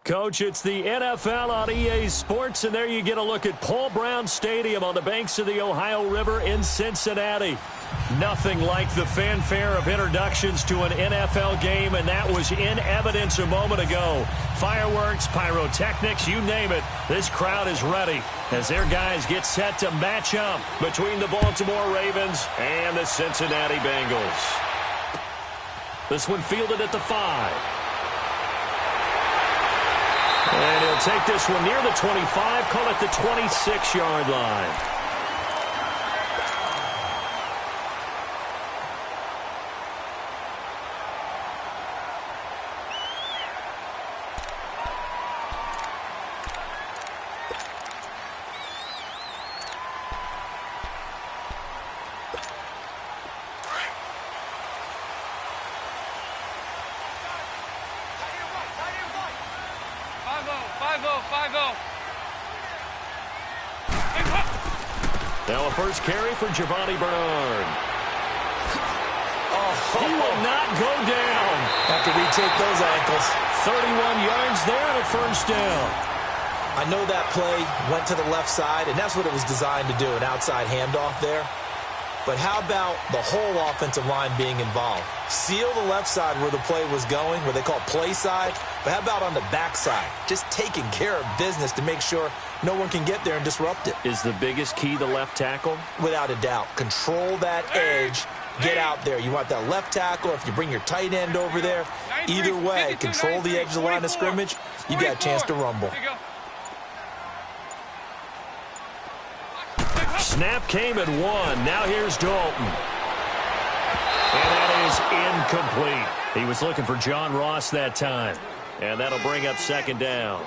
Coach, it's the NFL on EA Sports, and there you get a look at Paul Brown Stadium on the banks of the Ohio River in Cincinnati. Nothing like the fanfare of introductions to an NFL game, and that was in evidence a moment ago. Fireworks, pyrotechnics, you name it, this crowd is ready as their guys get set to match up between the Baltimore Ravens and the Cincinnati Bengals. This one fielded at the 5. And he'll take this one near the 25, call it the 26-yard line. Now a first carry for Giovanni Bernard. Oh, he will not go down. Have to retake those ankles. 31 yards there and a first down. I know that play went to the left side, and that's what it was designed to do, an outside handoff there. But how about the whole offensive line being involved? Seal the left side where the play was going, where they call play side. But how about on the back side? Just taking care of business to make sure no one can get there and disrupt it. Is the biggest key the left tackle? Without a doubt. Control that edge. Get out there. You want that left tackle. If you bring your tight end over there, either way, control the edge of the line of scrimmage. You got a chance to rumble. Snap came at 1. Now here's Dalton. And that is incomplete. He was looking for John Ross that time. And that'll bring up second down.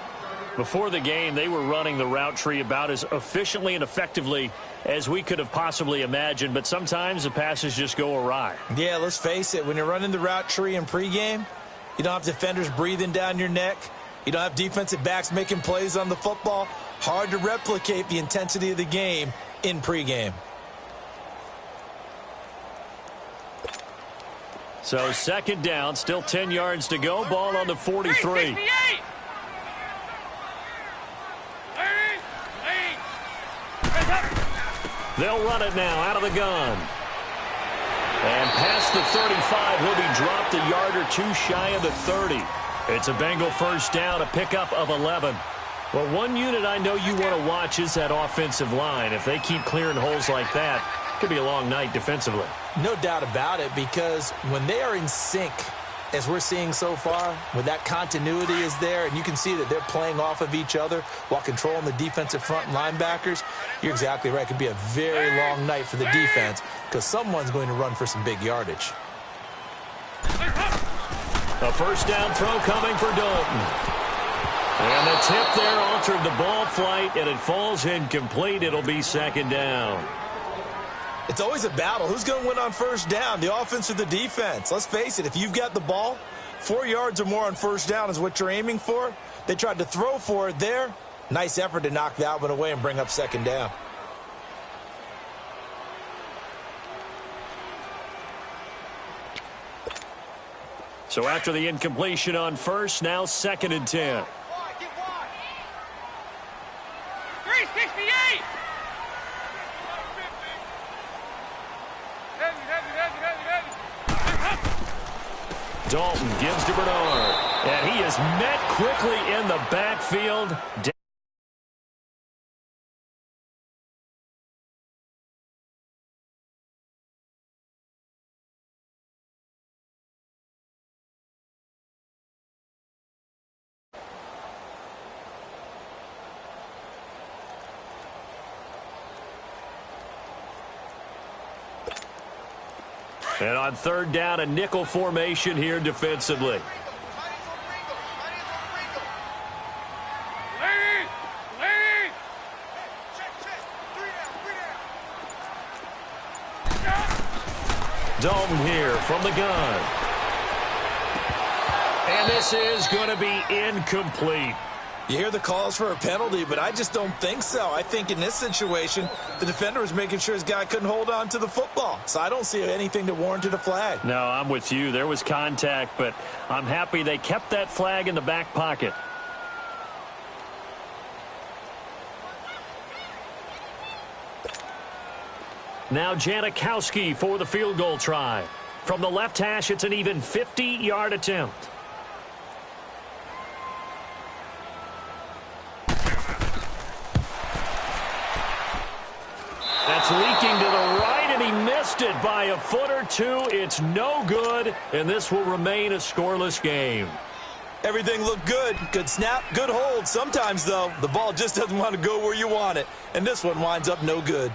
Before the game, they were running the route tree about as efficiently and effectively as we could have possibly imagined. But sometimes the passes just go awry. Yeah, let's face it. When you're running the route tree in pregame, you don't have defenders breathing down your neck. You don't have defensive backs making plays on the football. Hard to replicate the intensity of the game in pregame. So second down, still 10 yards to go. Ball on the 43. They'll run it now out of the gun. And past the 35, he'll be dropped a yard or two shy of the 30. It's a Bengal first down, a pickup of 11. Well, one unit I know you want to watch is that offensive line. If they keep clearing holes like that, it could be a long night defensively. No doubt about it, because when they are in sync, as we're seeing so far, when that continuity is there and you can see that they're playing off of each other while controlling the defensive front linebackers, you're exactly right. It could be a very long night for the defense because someone's going to run for some big yardage. A first down throw coming for Dalton. And the tip there altered the ball flight, and it falls incomplete. It'll be second down. It's always a battle. Who's going to win on first down, the offense or the defense? Let's face it, if you've got the ball, 4 yards or more on first down is what you're aiming for. They tried to throw for it there. Nice effort to knock that one away and bring up second down. So after the incompletion on first, now second and 10. 368. Dalton gives to Bernard. And he is met quickly in the backfield. And on third down, a nickel formation here defensively. Dalton here from the gun. And this is going to be incomplete. You hear the calls for a penalty, but I just don't think so. I think in this situation, the defender was making sure his guy couldn't hold on to the football. So I don't see anything that warranted a flag. No, I'm with you. There was contact, but I'm happy they kept that flag in the back pocket. Now Janikowski for the field goal try. From the left hash, it's an even 50-yard attempt. That's leaking to the right, and he missed it by a foot or two. It's no good, and this will remain a scoreless game. Everything looked good. Good snap, good hold. Sometimes, though, the ball just doesn't want to go where you want it, and this one winds up no good.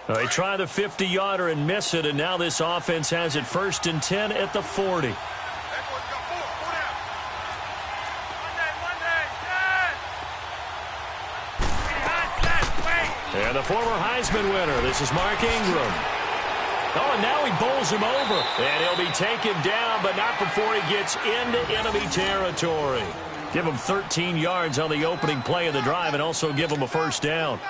They try the 50-yarder and miss it, and now this offense has it first and 10 at the 40. And the former Heisman winner, this is Mark Ingram. Oh, and now he bowls him over. And he'll be taken down, but not before he gets into enemy territory. Give him 13 yards on the opening play of the drive and also give him a first down.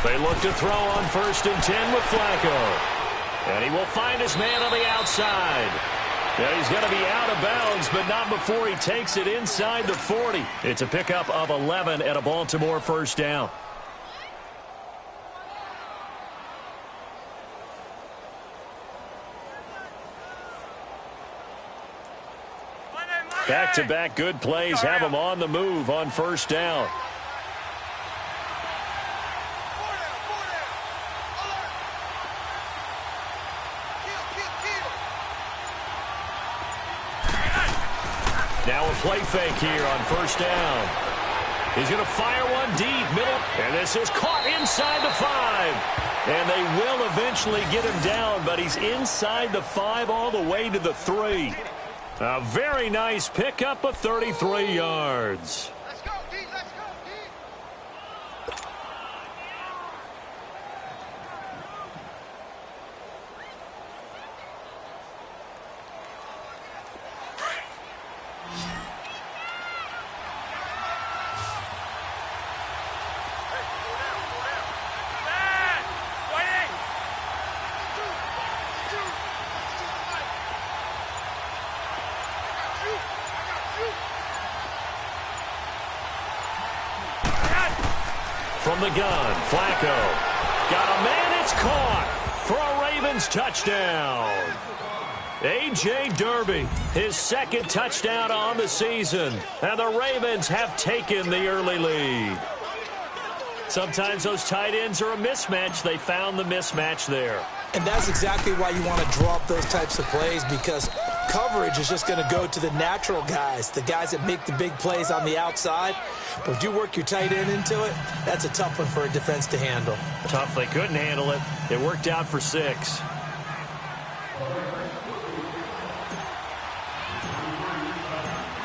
They look to throw on 1st and 10 with Flacco. And he will find his man on the outside. Yeah, he's going to be out of bounds, but not before he takes it inside the 40. It's a pickup of 11 and a Baltimore first down. Back-to-back good plays have him on the move on first down. Now a play fake here on first down. He's going to fire one deep, middle, and this is caught inside the 5. And they will eventually get him down, but he's inside the 5 all the way to the 3. A very nice pickup of 33 yards. Let's go, D. Let's go, D. From the gun, Flacco. Got a man, it's caught for a Ravens touchdown. A.J. Derby, his 2nd touchdown on the season. And the Ravens have taken the early lead. Sometimes those tight ends are a mismatch. They found the mismatch there. And that's exactly why you want to draw up those types of plays, because coverage is just going to go to the natural guys, the guys that make the big plays on the outside. But if you work your tight end into it, that's a tough one for a defense to handle. Tough. They couldn't handle it. It worked out for 6.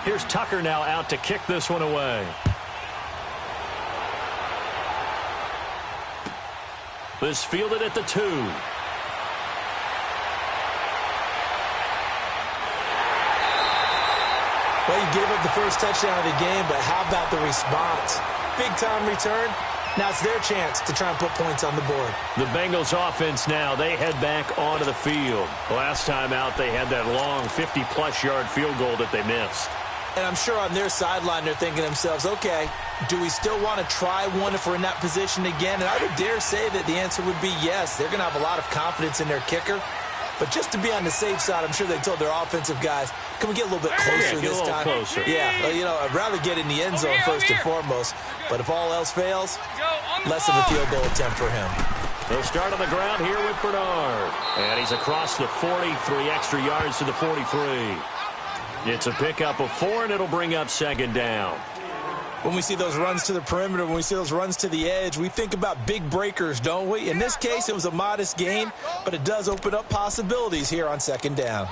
Here's Tucker now out to kick this one away. This fielded at the 2. Well, you gave up the first touchdown of the game, but how about the response? Big-time return. Now it's their chance to try and put points on the board. The Bengals offense now, they head back onto the field. Last time out, they had that long 50-plus yard field goal that they missed. And I'm sure on their sideline they're thinking to themselves, okay, do we still want to try one if we're in that position again? And I would dare say that the answer would be yes. They're going to have a lot of confidence in their kicker. But just to be on the safe side, I'm sure they told their offensive guys, can we get a little bit closer this time? Closer. Yeah, well, you know, I'd rather get in the end zone first and foremost. But if all else fails, less of a field goal attempt for him. They'll start on the ground here with Bernard. And he's across the 40, 3 extra yards to the 43. It's a pickup of 4, and it'll bring up 2nd down. When we see those runs to the perimeter, when we see those runs to the edge, we think about big breakers, don't we? In this case, it was a modest gain, but it does open up possibilities here on 2nd down.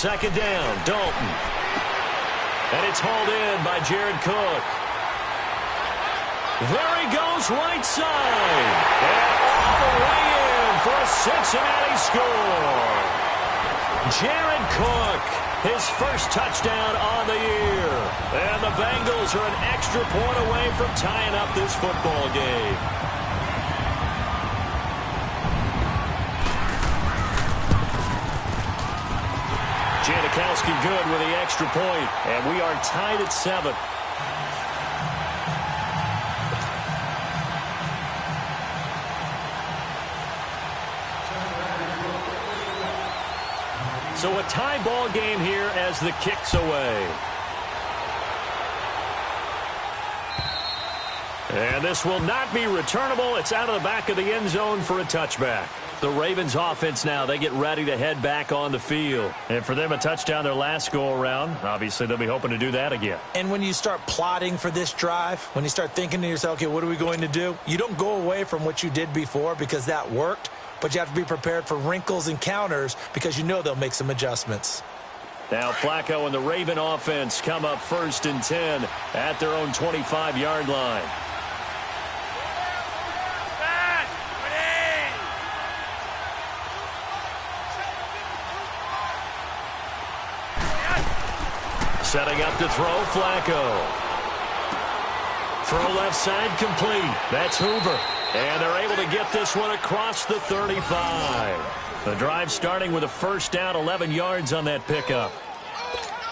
Second down, Dalton. And it's hauled in by Jared Cook. There he goes, right side. And all the way in for a Cincinnati score. Jared Cook, his first touchdown on the year. And the Bengals are an extra point away from tying up this football game. Janikowski good with the extra point, and we are tied at 7. So a tie ball game here as the kick's away. And this will not be returnable. It's out of the back of the end zone for a touchback. The Ravens offense now, they get ready to head back on the field. And for them, a touchdown their last go-around. Obviously, they'll be hoping to do that again. And when you start plotting for this drive, when you start thinking to yourself, okay, what are we going to do? You don't go away from what you did before because that worked, but you have to be prepared for wrinkles and counters because you know they'll make some adjustments. Now Flacco and the Raven offense come up 1st and 10 at their own 25-yard line. Setting up to throw, Flacco. Throw left side complete. That's Hoover. And they're able to get this one across the 35. The drive starting with a first down, 11 yards on that pickup.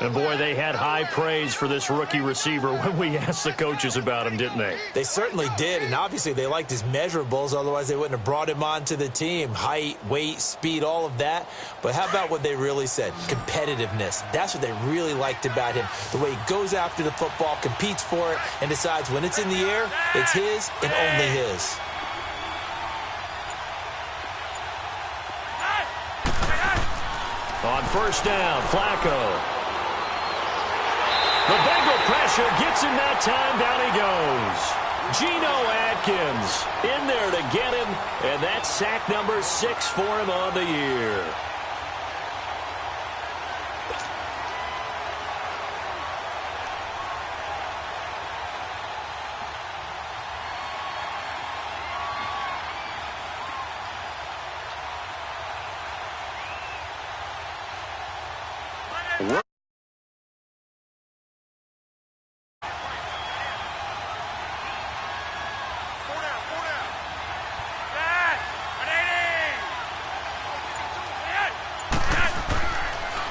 And, boy, they had high praise for this rookie receiver when we asked the coaches about him, didn't they? They certainly did, and obviously they liked his measurables. Otherwise, they wouldn't have brought him onto the team. Height, weight, speed, all of that. But how about what they really said? Competitiveness. That's what they really liked about him. The way he goes after the football, competes for it, and decides when it's in the air, it's his and only his. On first down, Flacco. The Bengal pressure gets him that time. Down he goes. Geno Atkins in there to get him, and that's sack number 6 for him on the year.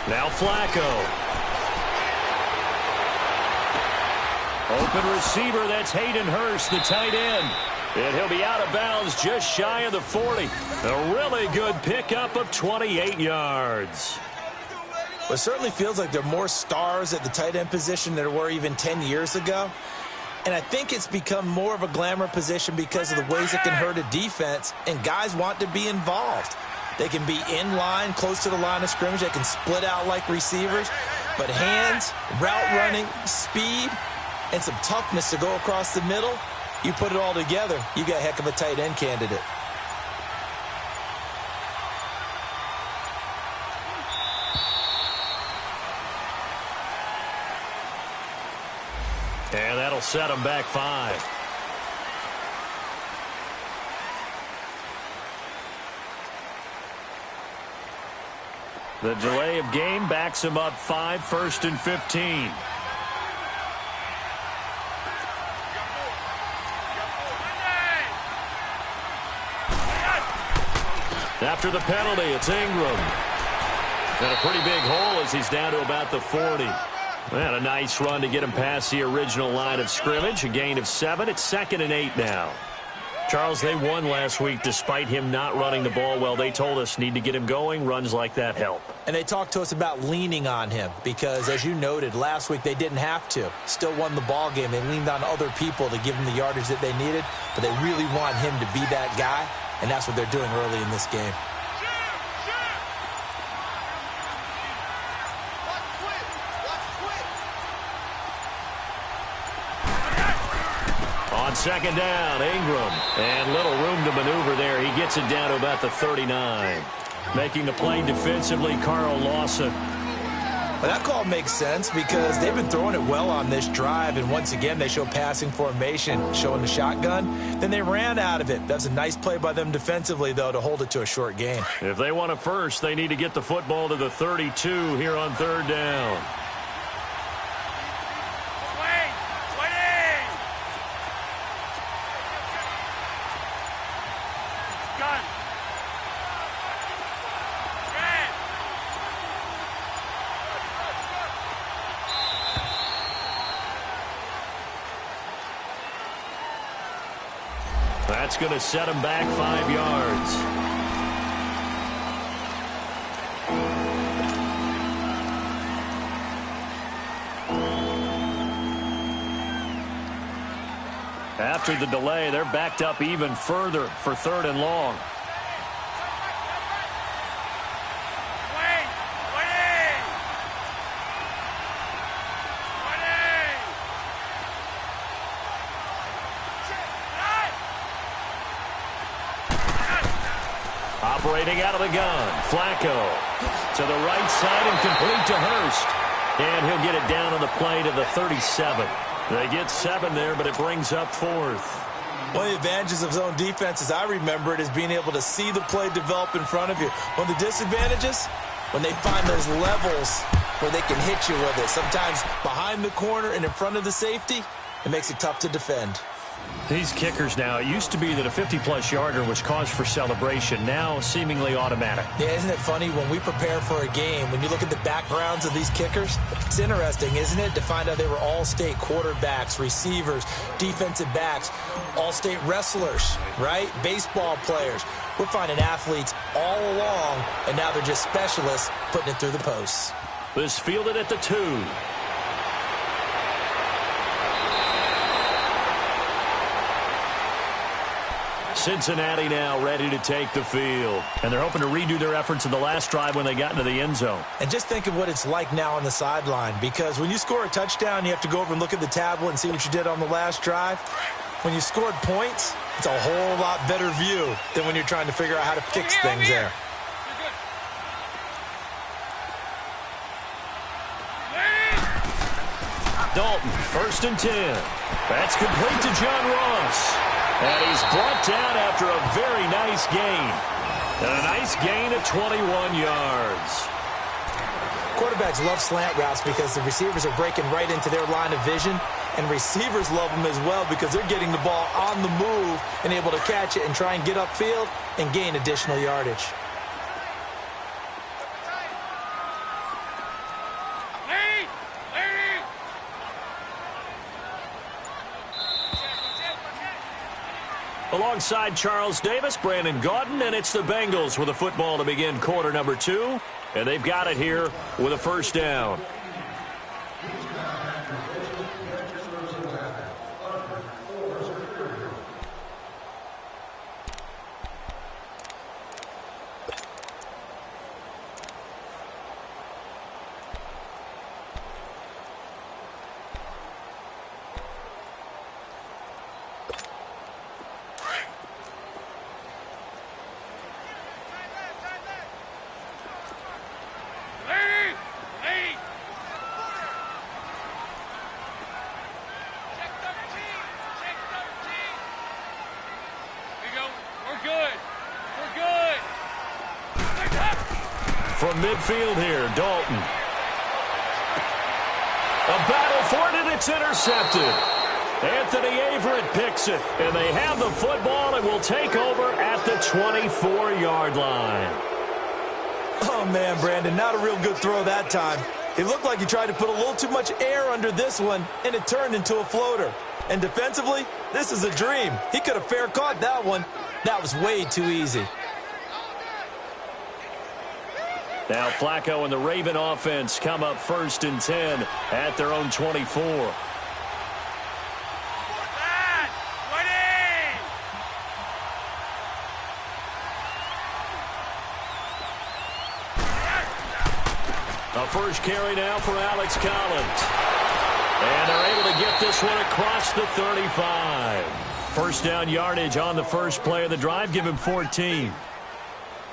Now Flacco. Open receiver, that's Hayden Hurst, the tight end. And he'll be out of bounds just shy of the 40. A really good pickup of 28 yards. Well, it certainly feels like there are more stars at the tight end position than there were even 10 years ago. And I think it's become more of a glamour position because of the ways it can hurt a defense, and guys want to be involved. They can be in line, close to the line of scrimmage. They can split out like receivers. But hands, route running, speed, and some toughness to go across the middle, you put it all together, you got a heck of a tight end candidate. And that'll set them back 5. The delay of game backs him up 5, 1st and 15. After the penalty, it's Ingram. And a pretty big hole as he's down to about the 40. And a nice run to get him past the original line of scrimmage. A gain of 7. It's 2nd and 8 now. Charles, they won last week despite him not running the ball well. They told us need to get him going. Runs like that help. And they talked to us about leaning on him because, as you noted, last week they didn't have to. Still won the ball game. They leaned on other people to give them the yardage that they needed, but they really want him to be that guy, and that's what they're doing early in this game. On second down, Ingram. And little room to maneuver there. He gets it down to about the 39. Making the play defensively, Carl Lawson. Well, that call makes sense because they've been throwing it well on this drive, and once again they show passing formation, showing the shotgun. Then they ran out of it. That's a nice play by them defensively, though, to hold it to a short gain. If they want a first, they need to get the football to the 32 here on third down. That's going to set him back 5 yards. After the delay, they're backed up even further for 3rd and long. Operating out of the gun, Flacco to the right side and complete to Hurst. And he'll get it down on the play to the 37. They get 7 there, but it brings up 4th. One of the advantages of zone defense, as I remember it, is being able to see the play develop in front of you. One of the disadvantages, when they find those levels where they can hit you with it. Sometimes behind the corner and in front of the safety, it makes it tough to defend. These kickers now, it used to be that a 50-plus yarder was cause for celebration. Now seemingly automatic. Yeah, isn't it funny when we prepare for a game, when you look at the backgrounds of these kickers, it's interesting, isn't it, to find out they were all-state quarterbacks, receivers, defensive backs, all-state wrestlers, right? Baseball players. We're finding athletes all along, and now they're just specialists putting it through the posts. This fielded at the 2. Cincinnati now ready to take the field. And they're hoping to redo their efforts in the last drive when they got into the end zone. And just think of what it's like now on the sideline, because when you score a touchdown, you have to go over and look at the tablet and see what you did on the last drive. When you scored points, it's a whole lot better view than when you're trying to figure out how to fix things there. Dalton, 1st and 10. That's complete to John Ross. And he's brought down after a very nice gain. And a nice gain of 21 yards. Quarterbacks love slant routes because the receivers are breaking right into their line of vision. And receivers love them as well because they're getting the ball on the move and able to catch it and try and get upfield and gain additional yardage. Alongside Charles Davis, Brandon Gaudin, and it's the Bengals with a football to begin quarter number 2. And they've got it here with a 1st down. From midfield here, Dalton. A battle for it, and it's intercepted. Anthony Averett picks it, and they have the football and will take over at the 24-yard line. Oh, man, Brandon, not a real good throw that time. It looked like he tried to put a little too much air under this one, and it turned into a floater. And defensively, this is a dream. He could have fair caught that one. That was way too easy. Now Flacco and the Raven offense come up 1st and 10 at their own 24. A first carry now for Alex Collins. And they're able to get this one across the 35. First down yardage on the first play of the drive. Give him 14.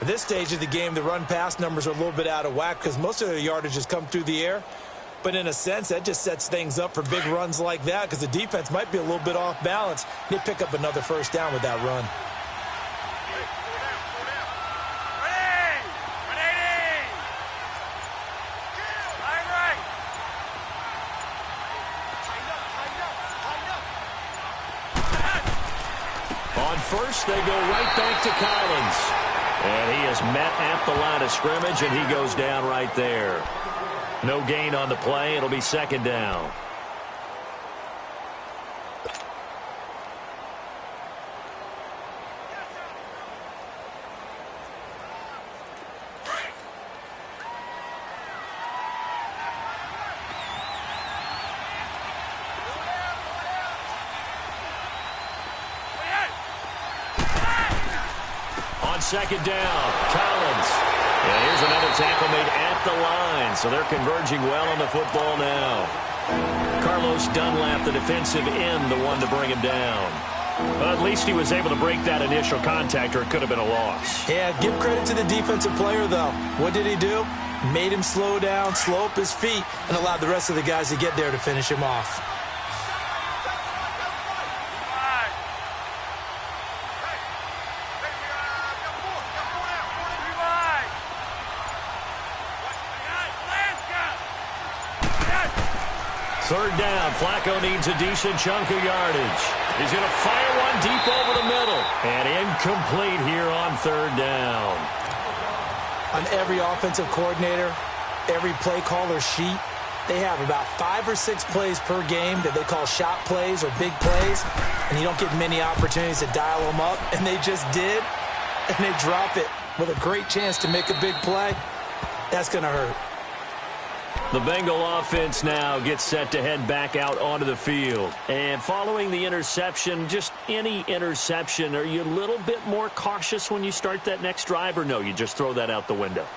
At this stage of the game, the run-pass numbers are a little bit out of whack because most of their yardage has come through the air. But in a sense, that just sets things up for big runs like that because the defense might be a little bit off balance. They pick up another first down with that run. On first, they go right back to Collins. And he is met at the line of scrimmage, and he goes down right there. No gain on the play. It'll be 2nd down. second down. Collins. And here's another tackle made at the line. So they're converging well on the football now. Carlos Dunlap, the defensive end, the one to bring him down. Well, at least he was able to break that initial contact, or it could have been a loss. Yeah, give credit to the defensive player, though. What did he do? Made him slow down, slow up his feet, and allowed the rest of the guys to get there to finish him off. Third down. Flacco needs a decent chunk of yardage. He's going to fire one deep over the middle. And incomplete here on third down. On every offensive coordinator, every play caller sheet, they have about 5 or 6 plays per game that they call shot plays or big plays. And you don't get many opportunities to dial them up. And they just did. And they drop it with a great chance to make a big play. That's going to hurt. The Bengal offense now gets set to head back out onto the field. And following the interception, just any interception, are you a little bit more cautious when you start that next drive, or no, you just throw that out the window?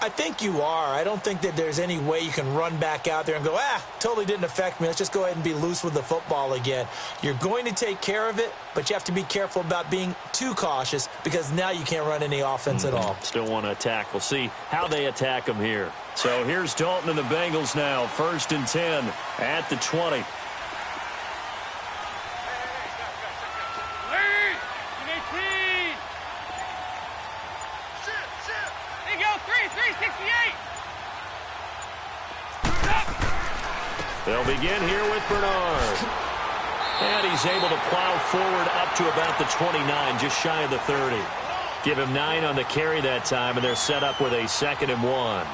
I think you are. I don't think that there's any way you can run back out there and go, totally didn't affect me. Let's just go ahead and be loose with the football again. You're going to take care of it, but you have to be careful about being too cautious because now you can't run any offense at all. Still want to attack. We'll see how they attack them here. So here's Dalton and the Bengals now. 1st and 10 at the 20. They'll begin here with Bernard. And he's able to plow forward up to about the 29, just shy of the 30. Give him 9 on the carry that time, and they're set up with a 2nd and 1.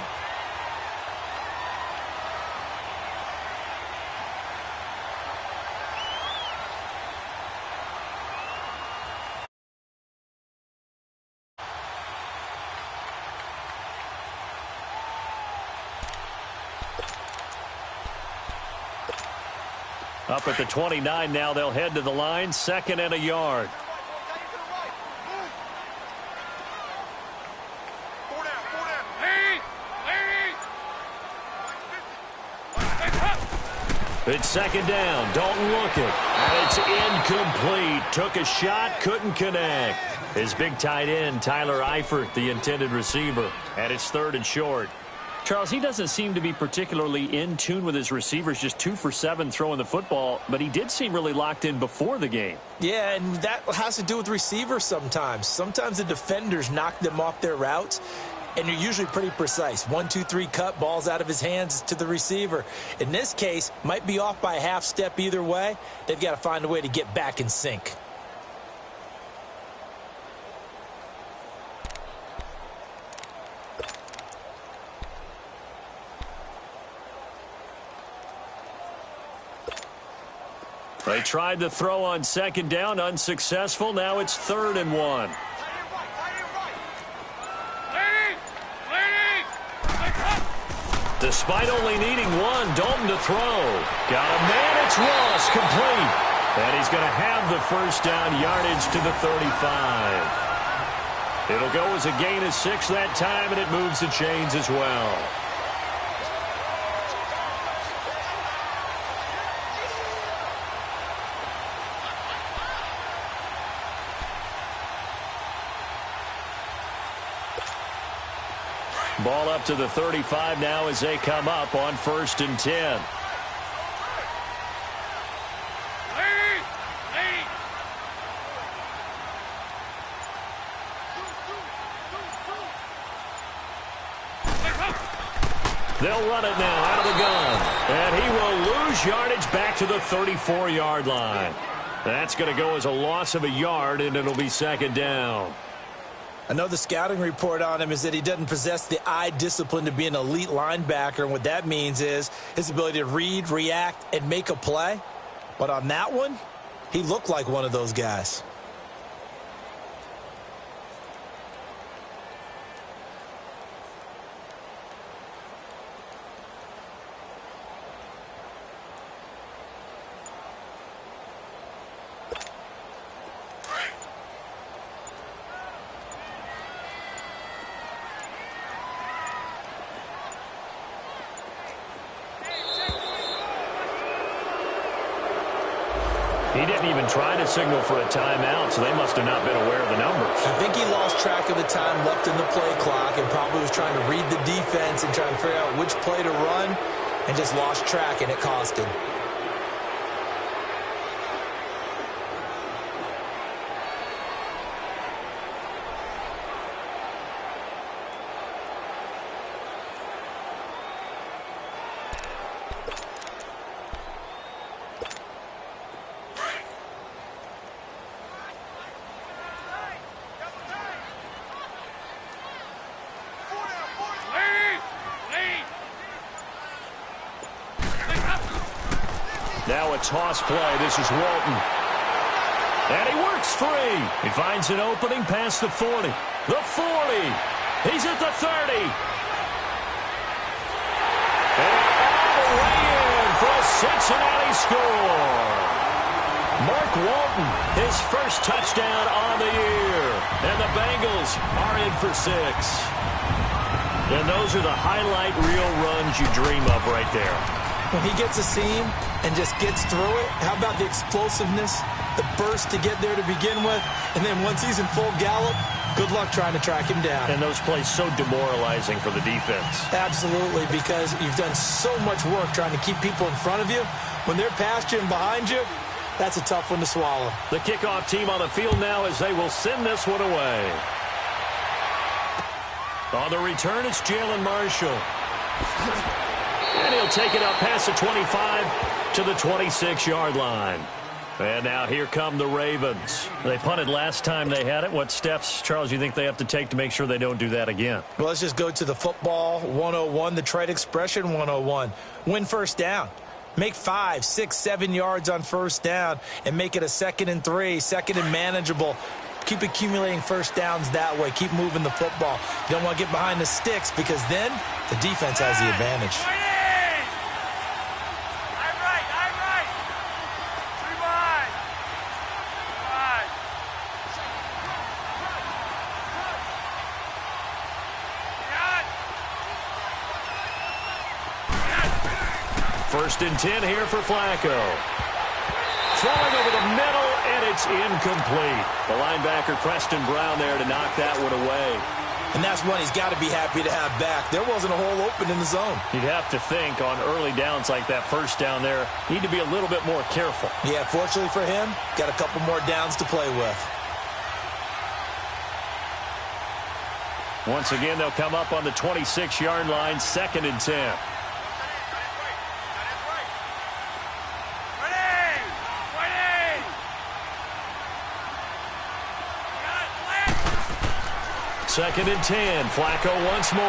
Up at the 29 now, they'll head to the line, 2nd and a yard. It's 2nd down. Dalton looking. And it's incomplete. Took a shot, couldn't connect. His big tight end, Tyler Eifert, the intended receiver. And it's 3rd and short. Charles, he doesn't seem to be particularly in tune with his receivers, just 2 for 7 throwing the football, but he did seem really locked in before the game. Yeah, and that has to do with receivers sometimes. Sometimes the defenders knock them off their routes, and you're usually pretty precise. 1, 2, 3 cut, balls out of his hands to the receiver. In this case, might be off by a half step either way. They've got to find a way to get back in sync. They tried to throw on 2nd down, unsuccessful. Now it's 3rd and 1. Despite only needing 1, Dalton to throw. Got a man, it's Ross, complete. And he's going to have the 1st down, yardage to the 35. It'll go as a gain of 6 that time, and it moves the chains as well. Ball up to the 35 now as they come up on 1st and 10. They'll run it now out of the gun. And he will lose yardage back to the 34-yard line. That's going to go as a loss of a yard, and it'll be 2nd down. I know the scouting report on him is that he doesn't possess the eye discipline to be an elite linebacker, and what that means is his ability to read, react, and make a play. But on that one, he looked like one of those guys. even try to signal for a timeout, so they must have not been aware of the numbers. I think he lost track of the time left in the play clock and probably was trying to read the defense and trying to figure out which play to run and just lost track, and it cost him. Now a toss play. This is Walton. And he works free. He finds an opening past the 40. The 40. He's at the 30. And all the way in for a Cincinnati score. Mark Walton, his first touchdown on the year. And the Bengals are in for 6. And those are the highlight reel runs you dream of right there. When he gets a seam and just gets through it, how about the explosiveness, the burst to get there to begin with, and then once he's in full gallop, good luck trying to track him down. And those plays so demoralizing for the defense. Absolutely, because you've done so much work trying to keep people in front of you. When they're past you and behind you, that's a tough one to swallow. The kickoff team on the field now as they will send this one away. On the return, it's Jalen Marshall. And he'll take it up past the 25 to the 26-yard line. And now here come the Ravens. They punted last time they had it. What steps, Charles, you think they have to take to make sure they don't do that again? Well, let's just go to the football 101, the trade expression 101. Win first down. Make 5, 6, 7 yards on first down and make it a 2nd and 3, 2nd and manageable. Keep accumulating first downs that way. Keep moving the football. You don't want to get behind the sticks because then the defense has the advantage. First and 10 here for Flacco. Throwing over the middle, and it's incomplete. The linebacker, Preston Brown, there to knock that one away. And that's one he's got to be happy to have back. There wasn't a hole open in the zone. You'd have to think on early downs like that first down there, need to be a little bit more careful. Yeah, fortunately for him, got a couple more downs to play with. Once again, they'll come up on the 26-yard line, 2nd and 10. Second and 10. Flacco once more.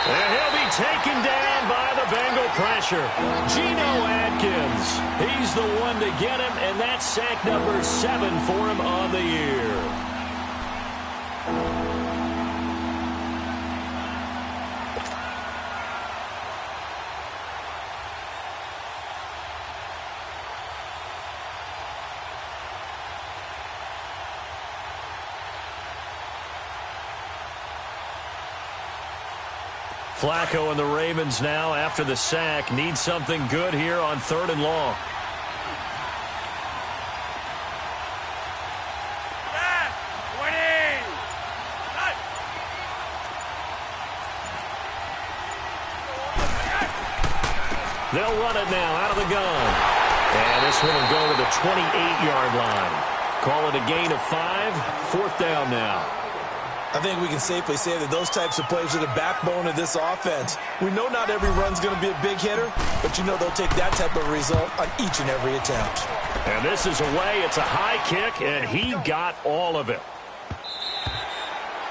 And he'll be taken down by the Bengal pressure. Geno Atkins. He's the one to get him, and that's sack number 7 for him on the year. Flacco and the Ravens now, after the sack, need something good here on 3rd and long. They'll run it now out of the gun. And this one will go to the 28-yard line. Call it a gain of 5. 4th down now. I think we can safely say that those types of plays are the backbone of this offense. We know not every run's going to be a big hitter, but you know they'll take that type of result on each and every attempt. And this is away. It's a high kick, and he got all of it.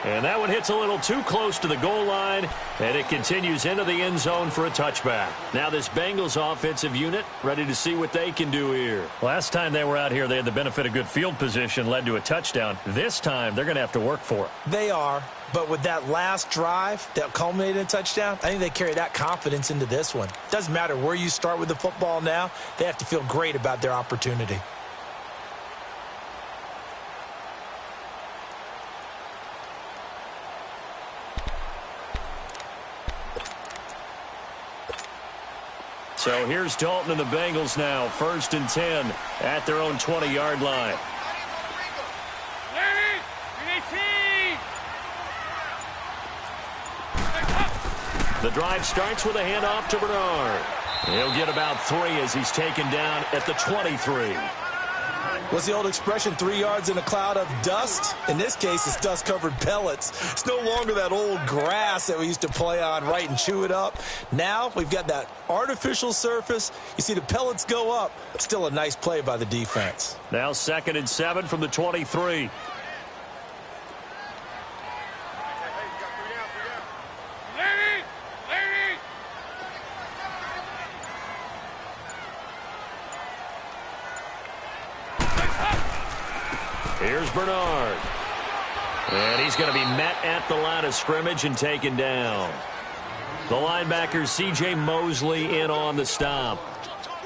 And that one hits a little too close to the goal line, and it continues into the end zone for a touchback. Now this Bengals offensive unit ready to see what they can do here. Last time they were out here, they had the benefit of good field position, led to a touchdown. This time, they're going to have to work for it. They are, but with that last drive that culminated in a touchdown, I think they carry that confidence into this one. Doesn't matter where you start with the football now, they have to feel great about their opportunity. So here's Dalton and the Bengals now. 1st and 10 at their own 20-yard line. The drive starts with a handoff to Bernard. He'll get about 3 as he's taken down at the 23. What's the old expression, 3 yards in a cloud of dust? In this case, it's dust-covered pellets. It's no longer that old grass that we used to play on, right, and chew it up. Now we've got that artificial surface. You see the pellets go up. Still a nice play by the defense. Now 2nd and 7 from the 23. Here's Bernard. And he's going to be met at the line of scrimmage and taken down. The linebacker, C.J. Mosley, in on the stop.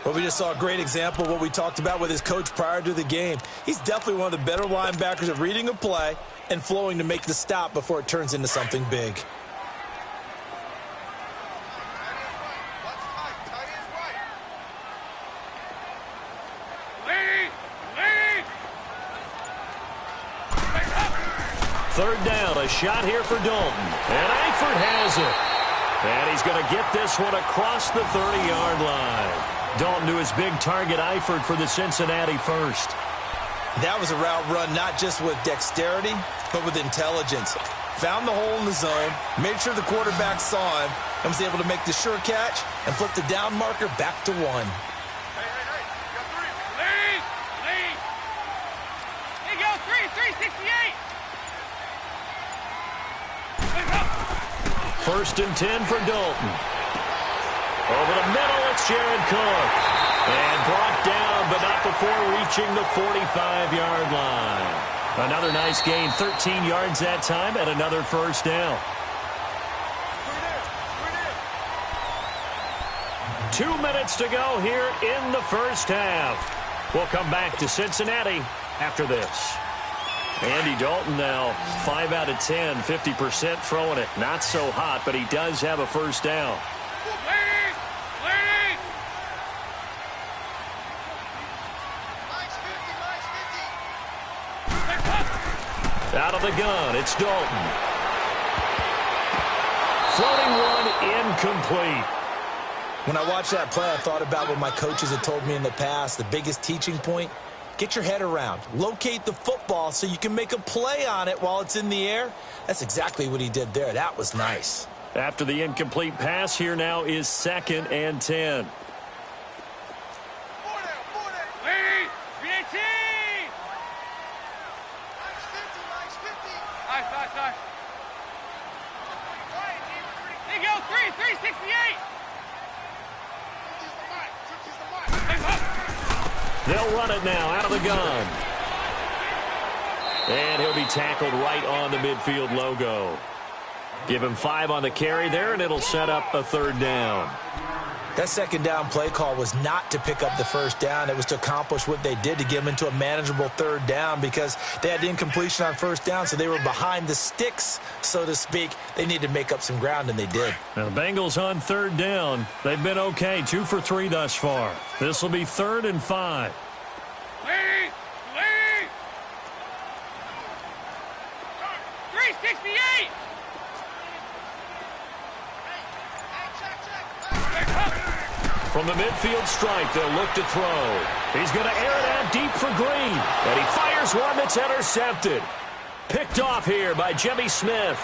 Well, we just saw a great example of what we talked about with his coach prior to the game. He's definitely one of the better linebackers at reading a play and flowing to make the stop before it turns into something big. Third down, a shot here for Dalton. And Eifert has it. And he's going to get this one across the 30-yard line. Dalton to his big target, Eifert, for the Cincinnati first. That was a route run not just with dexterity, but with intelligence. Found the hole in the zone, made sure the quarterback saw him, and was able to make the sure catch and flip the down marker back to 1. Hey, go, 368. 1st and 10 for Dalton. Over the middle, it's Jared Cook. And brought down, but not before reaching the 45-yard line. Another nice gain, 13 yards that time, and another first down. 2 minutes to go here in the first half. We'll come back to Cincinnati after this. Andy Dalton now 5 out of 10, 50% throwing it. Not so hot, but he does have a first down. Out of the gun, it's Dalton. Floating one, incomplete. When I watched that play, I thought about what my coaches had told me in the past. The biggest teaching point: get your head around. Locate the football so you can make a play on it while it's in the air. That's exactly what he did there. That was nice. After the incomplete pass, here now is 2nd and 10. There you go, 368. They'll run it now out of the gun. And he'll be tackled right on the midfield logo. Give him 5 on the carry there, and it'll set up a 3rd down. That 2nd down play call was not to pick up the first down. It was to accomplish what they did, to get them into a manageable 3rd down, because they had the incompletion on 1st down, so they were behind the sticks, so to speak. They needed to make up some ground, and they did. Now the Bengals on 3rd down. They've been okay, 2 for 3 thus far. This will be 3rd and 5. 368. From the midfield stripe, they'll look to throw. He's going to air it out deep for Green. And he fires one that's intercepted. Picked off here by Jimmy Smith.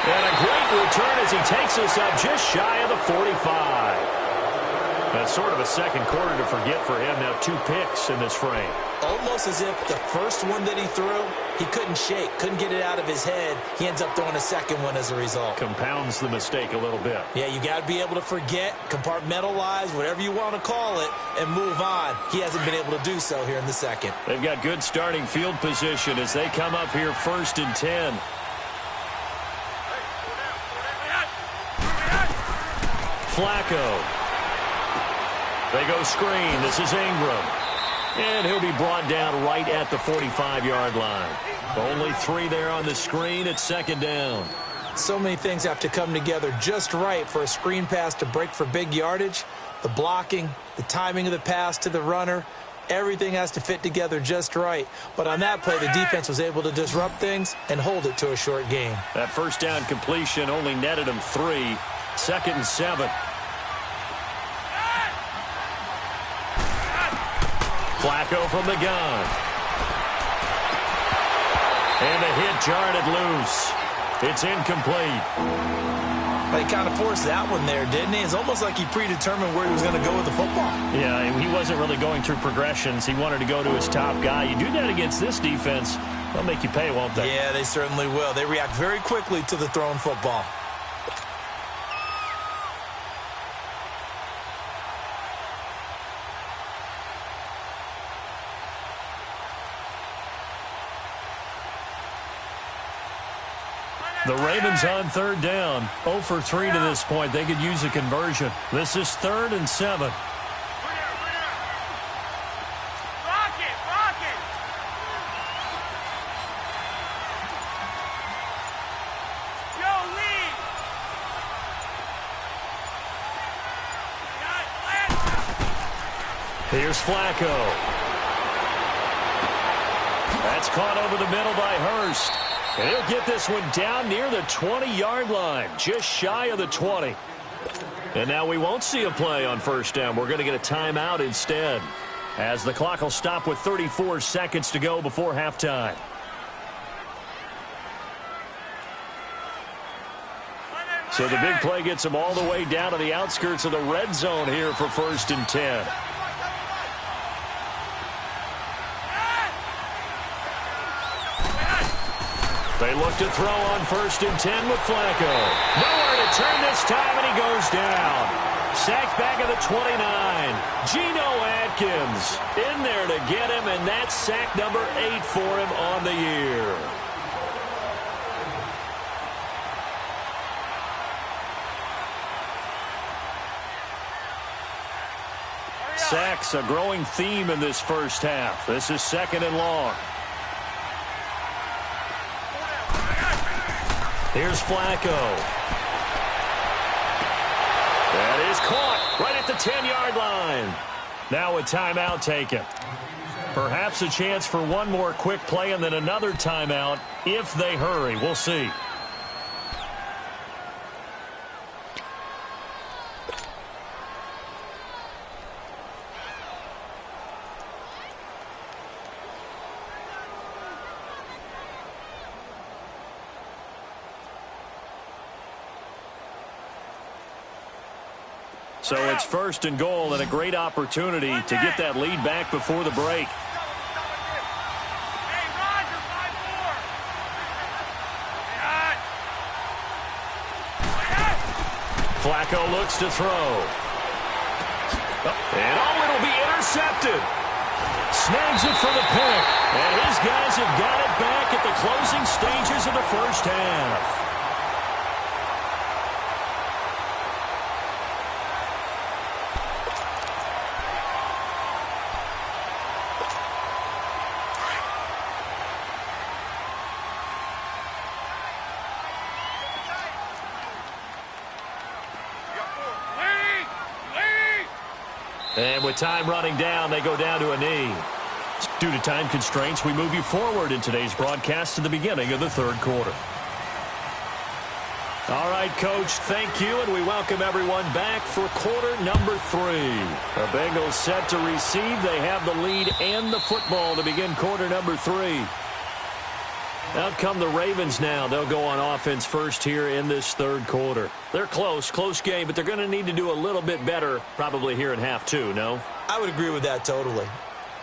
And a great return as he takes us up just shy of the 45. That's sort of a second quarter to forget for him. Now 2 picks in this frame. Almost as if the first one that he threw, he couldn't shake, couldn't get it out of his head. He ends up throwing a second one as a result. Compounds the mistake a little bit. Yeah, you got to be able to forget, compartmentalize, whatever you want to call it, and move on. He hasn't been able to do so here in the second. They've got good starting field position as they come up here 1st and 10. Flacco. They go screen. This is Ingram. And he'll be brought down right at the 45-yard line. Only 3 there on the screen at 2nd down. So many things have to come together just right for a screen pass to break for big yardage. The blocking, the timing of the pass to the runner, everything has to fit together just right. But on that play, the defense was able to disrupt things and hold it to a short gain. That first down completion only netted him 3. 2nd and 7. Flacco from the gun. And the hit jarred it loose. It's incomplete. He kind of forced that one there, didn't he? It's almost like he predetermined where he was going to go with the football. Yeah, he wasn't really going through progressions. He wanted to go to his top guy. You do that against this defense, they'll make you pay, won't they? Yeah, they certainly will. They react very quickly to the thrown football. The Ravens on 3rd down. 0 for 3 to this point. They could use a conversion. This is 3rd and 7. Rock it, rock it. Joe, lead. Here's Flacco. That's caught over the middle by Hurst. And he'll get this one down near the 20-yard line, just shy of the 20. And now we won't see a play on 1st down. We're going to get a timeout instead, as the clock will stop with 34 seconds to go before halftime. So the big play gets them all the way down to the outskirts of the red zone here for 1st and 10. They look to throw on 1st and 10 with Flacco. Nowhere to turn this time, and he goes down. Sacked back at the 29. Geno Atkins in there to get him, and that's sack number 8 for him on the year. Sacks, a growing theme in this first half. This is 2nd and long. Here's Flacco. That is caught right at the 10-yard line. Now a timeout taken. Perhaps a chance for one more quick play and then another timeout if they hurry. We'll see. So it's 1st and goal and a great opportunity to get that lead back before the break. Hey, Roger, 5-4. Flacco looks to throw. And it'll be intercepted. Snags it for the pick. And his guys have got it back at the closing stages of the first half. And with time running down, they go down to a knee. Due to time constraints, we move you forward in today's broadcast to the beginning of the 3rd quarter. All right, Coach, thank you, and we welcome everyone back for quarter number 3. The Bengals set to receive. They have the lead and the football to begin quarter number 3. Out come the Ravens now. They'll go on offense first here in this 3rd quarter. They're close game, but they're going to need to do a little bit better probably here in half 2, no? I would agree with that totally.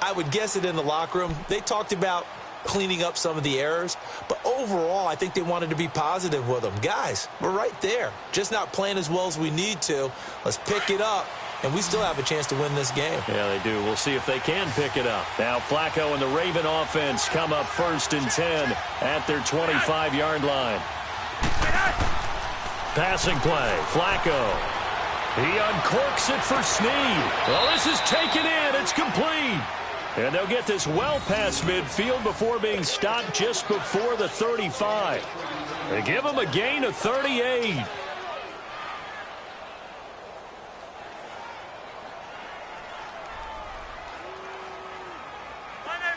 I would guess it in the locker room. They talked about cleaning up some of the errors, but overall I think they wanted to be positive with them. Guys, we're right there. Just not playing as well as we need to. Let's pick it up, and we still have a chance to win this game. Yeah, they do. We'll see if they can pick it up. Now Flacco and the Raven offense come up 1st and 10 at their 25-yard line. Passing play, Flacco. He uncorks it for Snead. Well, this is taken in. It's complete. And they'll get this well past midfield before being stopped just before the 35. They give him a gain of 38.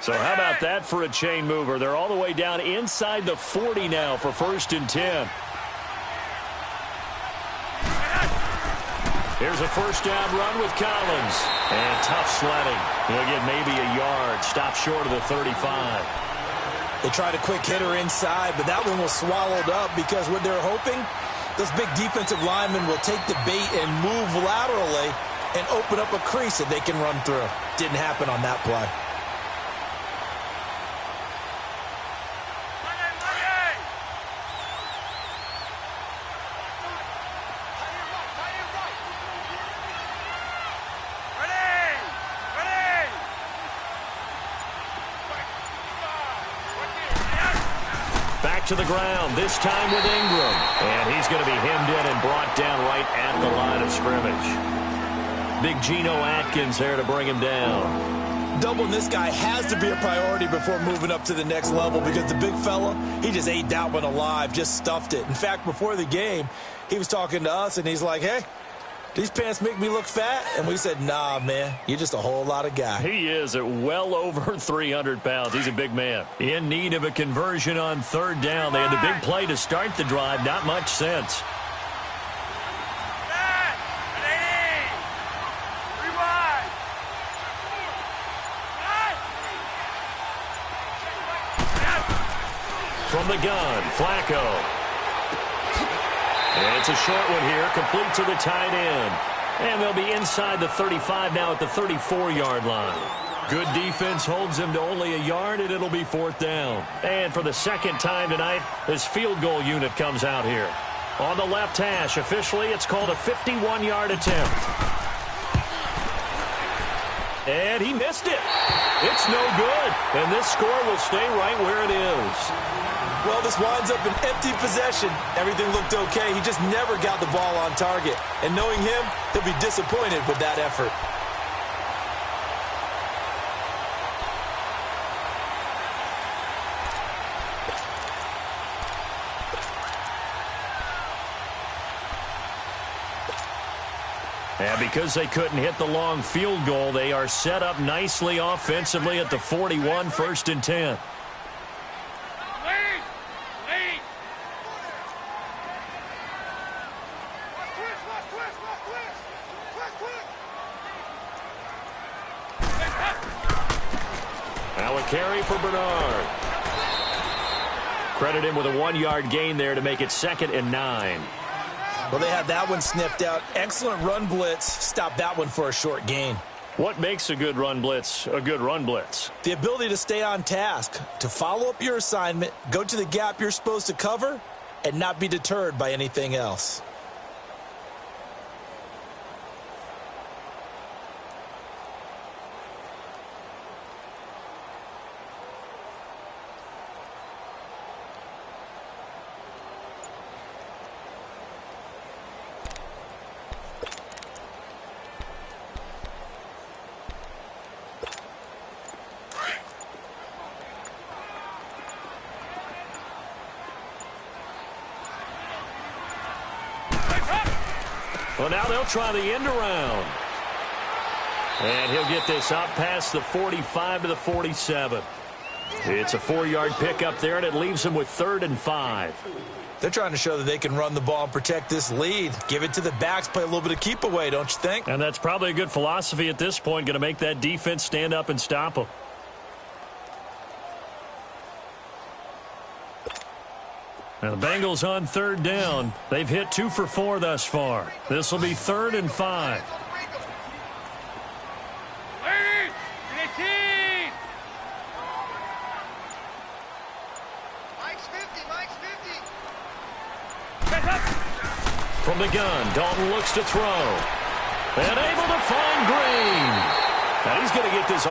So how about that for a chain mover? They're all the way down inside the 40 now for 1st and 10. Here's a first down run with Collins. And tough sledding. He'll get maybe a yard. Stop short of the 35. They tried a quick hitter inside, but that one was swallowed up because what they're hoping, those big defensive linemen will take the bait and move laterally and open up a crease that they can run through. Didn't happen on that play. To the ground, this time with Ingram. And he's going to be hemmed in and brought down right at the line of scrimmage. Big Geno Atkins there to bring him down. Doubling this guy has to be a priority before moving up to the next level because the big fella, he just ate that one alive, just stuffed it. In fact, before the game, he was talking to us, and he's like, hey, these pants make me look fat? And we said, nah, man, you're just a whole lot of guy. He is at well over 300 pounds. He's a big man. In need of a conversion on 3rd down. They had the big play to start the drive. Not much sense. From the gun, Flacco. And it's a short one here, complete to the tight end. And they'll be inside the 35 now at the 34-yard line. Good defense holds him to only a yard, and it'll be 4th down. And for the second time tonight, this field goal unit comes out here. On the left hash, officially, it's called a 51-yard attempt. And he missed it. It's no good. And this score will stay right where it is. Well, this winds up an empty possession. Everything looked okay. He just never got the ball on target. And knowing him, he'll be disappointed with that effort. And because they couldn't hit the long field goal, they are set up nicely offensively at the 41, 1st and 10. Now a carry for Bernard. Credit him with a 1-yard gain there to make it 2nd and 9. Well, they had that one sniffed out. Excellent run blitz. Stopped that one for a short gain. What makes a good run blitz a good run blitz? The ability to stay on task, to follow up your assignment, go to the gap you're supposed to cover, and not be deterred by anything else. Well, now they'll try the end around. And he'll get this out past the 45 to the 47. It's a 4-yard pickup there, and it leaves him with 3rd and 5. They're trying to show that they can run the ball and protect this lead. Give it to the backs, play a little bit of keep away, don't you think? And that's probably a good philosophy at this point, going to make that defense stand up and stop them. Now the Bengals on 3rd down. They've hit 2 for 4 thus far. This will be 3rd and 5. From the gun, Dalton looks to throw. And able to find Green. Now he's going to get this.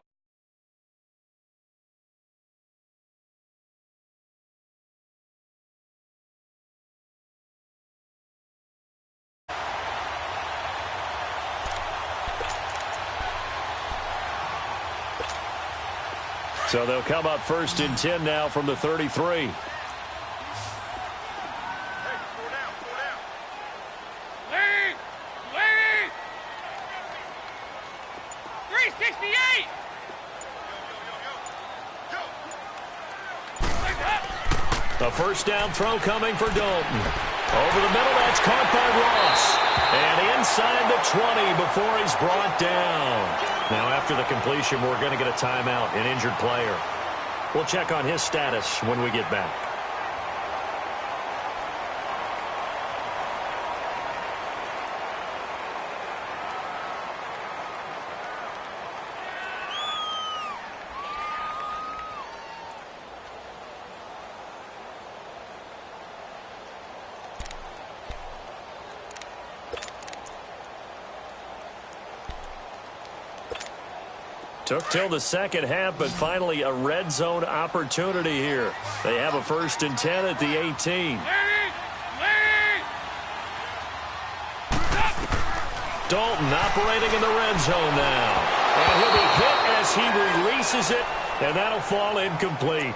So they'll come up 1st and 10 now from the 33. A first down throw coming for Dalton. Over the middle, that's caught by Ross. And inside the 20 before he's brought down. Now after the completion, we're going to get a timeout, an injured player. We'll check on his status when we get back. Took till the second half, but finally a red zone opportunity here. They have a 1st and 10 at the 18. Dalton operating in the red zone now. And he'll be hit as he releases it, and that'll fall incomplete.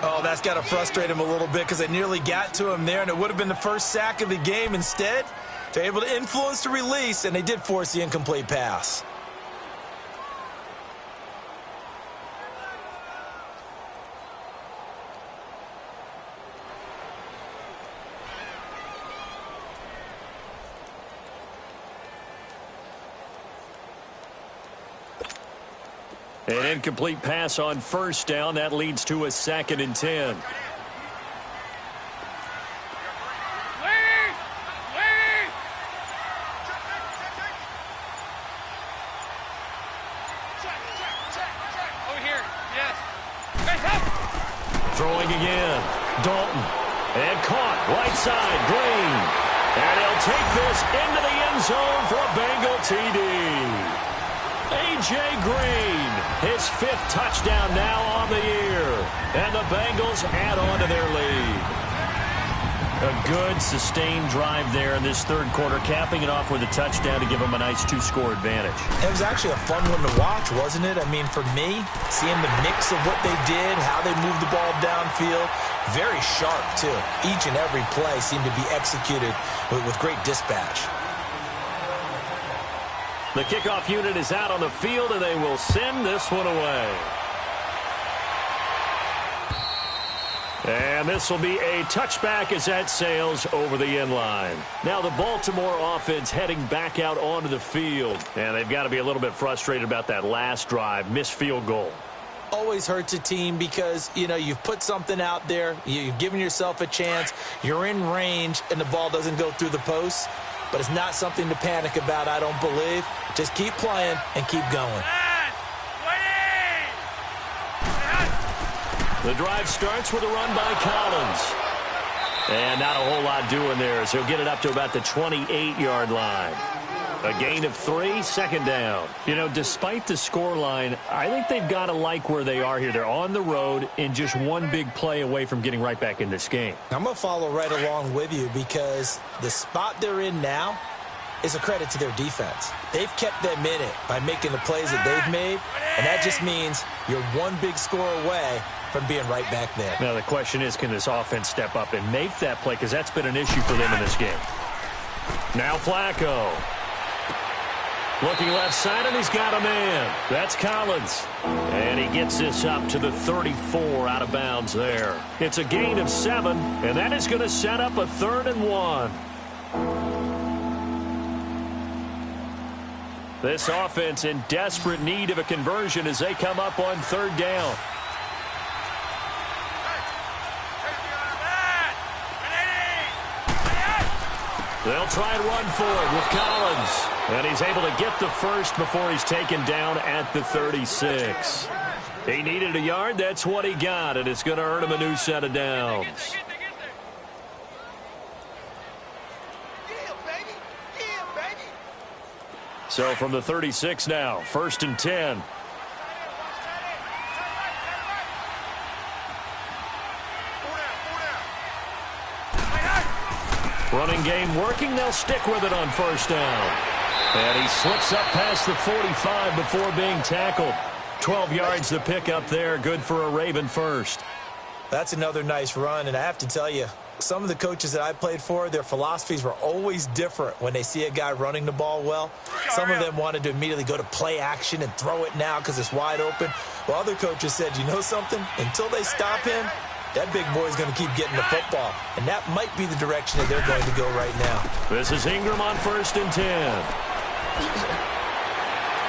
Oh, that's got to frustrate him a little bit because they nearly got to him there, and it would have been the first sack of the game. Instead, they're able to influence the release, and they did force the incomplete pass. An incomplete pass on 1st down. That leads to a 2nd and 10. Throwing again. Dalton. And caught. Right side. Green. And he'll take this into the end zone for a Bengal TD. A.J. Green, his 5th touchdown now on the year. And the Bengals add on to their lead. A good, sustained drive there in this 3rd quarter, capping it off with a touchdown to give them a nice 2-score advantage. It was actually a fun one to watch, wasn't it? I mean, for me, seeing the mix of what they did, how they moved the ball downfield, very sharp, too. Each and every play seemed to be executed with great dispatch. The kickoff unit is out on the field, and they will send this one away. And this will be a touchback as that sails over the end line. Now the Baltimore offense heading back out onto the field. And they've got to be a little bit frustrated about that last drive, missed field goal. Always hurts a team because, you know, you've put something out there, you've given yourself a chance, you're in range, and the ball doesn't go through the posts. But it's not something to panic about, I don't believe. Just keep playing and keep going. The drive starts with a run by Collins. And not a whole lot doing there as he'll get it up to about the 28-yard line. A gain of 3, 2nd down. You know, despite the scoreline, I think they've got to like where they are here. They're on the road and just one big play away from getting right back in this game. I'm going to follow right along with you because the spot they're in now is a credit to their defense. They've kept them in it by making the plays that they've made, and that just means you're one big score away from being right back there. Now the question is, can this offense step up and make that play, because that's been an issue for them in this game. Now Flacco. Looking left side, and he's got a man. That's Collins. And he gets this up to the 34 out of bounds there. It's a gain of 7, and that is going to set up a 3rd and 1. This offense in desperate need of a conversion as they come up on 3rd down. They'll try and run for it with Collins. And he's able to get the first before he's taken down at the 36. He needed a yard. That's what he got, and it's going to earn him a new set of downs. So from the 36 now, 1st and 10. Running game working. They'll stick with it on 1st down. And he slips up past the 45 before being tackled. 12 yards to pick up there. Good for a Raven first. That's another nice run, and I have to tell you, some of the coaches that I played for, their philosophies were always different when they see a guy running the ball well. Some of them wanted to immediately go to play action and throw it now because it's wide open. Well, other coaches said, you know something? Until they stop him, That big boy's going to keep getting the football, and that might be the direction that they're going to go right now. This is Ingram on 1st and 10.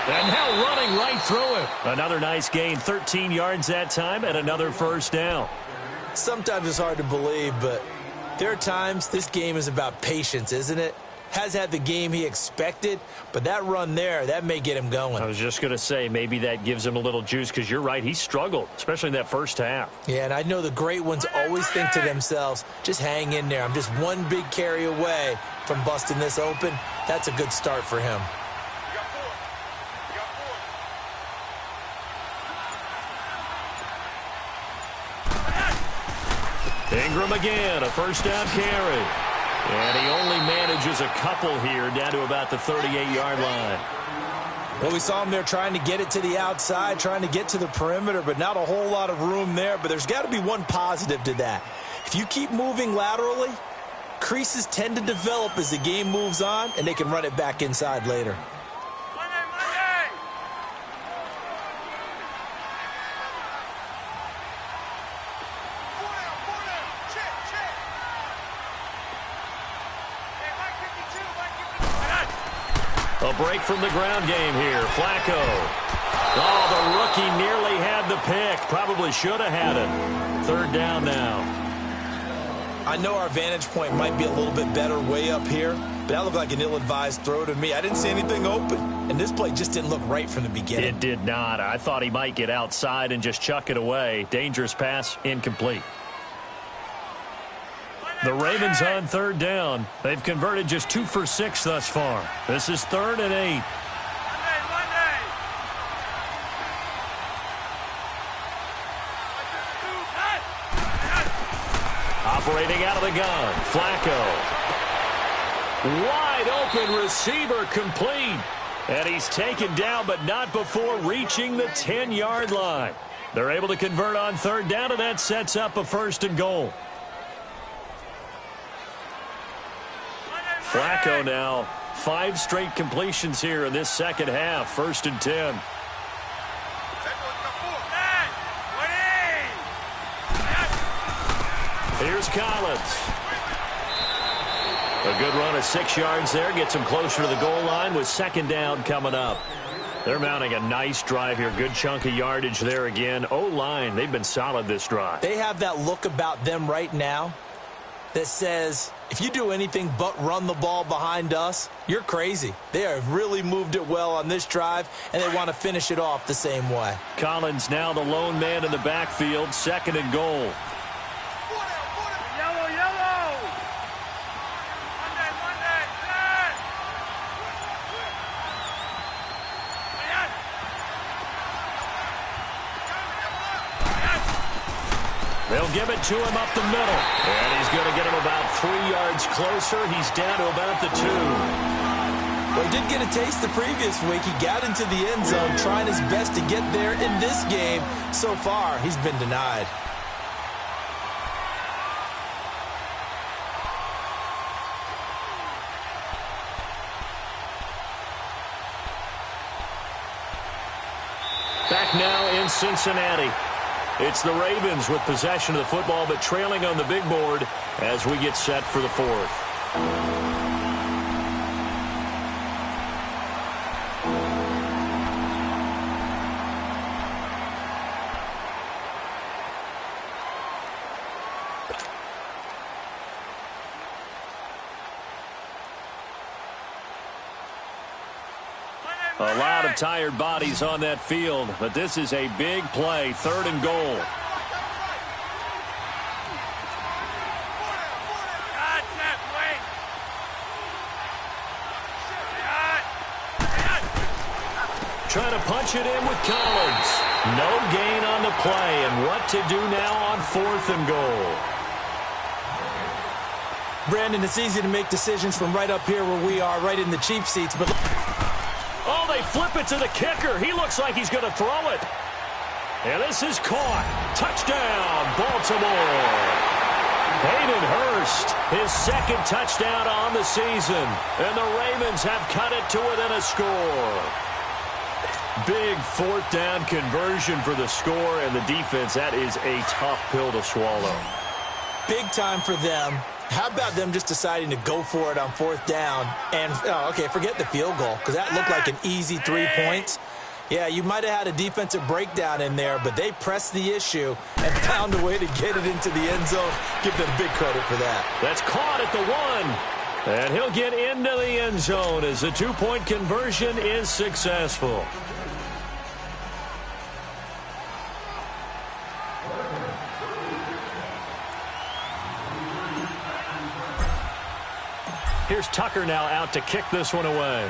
And now running right through it. Another nice gain, 13 yards that time, and another first down. Sometimes it's hard to believe, but there are times this game is about patience, isn't it? Has had the game he expected, but that run there, that may get him going. I was just going to say, maybe that gives him a little juice, because you're right, he struggled, especially in that first half. Yeah, and I know the great ones always think to themselves, just hang in there. I'm just one big carry away from busting this open. That's a good start for him. Ingram again, a first down carry. And he only manages a couple here, down to about the 38-yard line. Well, we saw him there trying to get it to the outside, trying to get to the perimeter, but not a whole lot of room there. But there's got to be one positive to that. If you keep moving laterally, creases tend to develop as the game moves on, and they can run it back inside later. A break from the ground game here. Flacco. Oh, the rookie nearly had the pick. Probably should have had it. 3rd down now. I know our vantage point might be a little bit better way up here, but that looked like an ill-advised throw to me. I didn't see anything open, and this play just didn't look right from the beginning. It did not. I thought he might get outside and just chuck it away. Dangerous pass, incomplete. The Ravens on 3rd down. They've converted just 2 for 6 thus far. This is 3rd and 8. Operating out of the gun, Flacco. Wide open receiver complete. And he's taken down, but not before reaching the 10-yard line. They're able to convert on 3rd down, and that sets up a 1st and goal. Flacco now, 5 straight completions here in this second half. 1st and 10. Here's Collins. A good run of 6 yards there. Gets him closer to the goal line with 2nd down coming up. They're mounting a nice drive here. Good chunk of yardage there again. O-line, they've been solid this drive. They have that look about them right now that says, if you do anything but run the ball behind us, you're crazy. They have really moved it well on this drive, and they want to finish it off the same way. Collins now the lone man in the backfield, 2nd and goal. Yellow, yellow. Monday, set. They'll give it to him up the middle. And he's going to get him about 3 yards closer. He's down to about the 2. Well, he did get a taste the previous week. He got into the end zone trying his best to get there in this game. So far, he's been denied. Back now in Cincinnati. It's the Ravens with possession of the football, but trailing on the big board as we get set for the 4th. A lot of tired bodies on that field, but this is a big play, 3rd and goal. Trying to punch it in with Collins. No gain on the play, and what to do now on 4th and goal. Brandon, it's easy to make decisions from right up here where we are, right in the cheap seats, but oh, they flip it to the kicker. He looks like he's going to throw it. And this is caught. Touchdown, Baltimore. Hayden Hurst, his 2nd touchdown on the season. And the Ravens have cut it to within a score. Big fourth down conversion for the score, and the defense, that is a tough pill to swallow. Big time for them. How about them just deciding to go for it on fourth down? And, okay, forget the field goal, because that looked like an easy 3 points. Yeah, you might have had a defensive breakdown in there, but they pressed the issue and found a way to get it into the end zone. Give them big credit for that. That's caught at the 1. And he'll get into the end zone as the 2-point conversion is successful. Here's Tucker now out to kick this one away.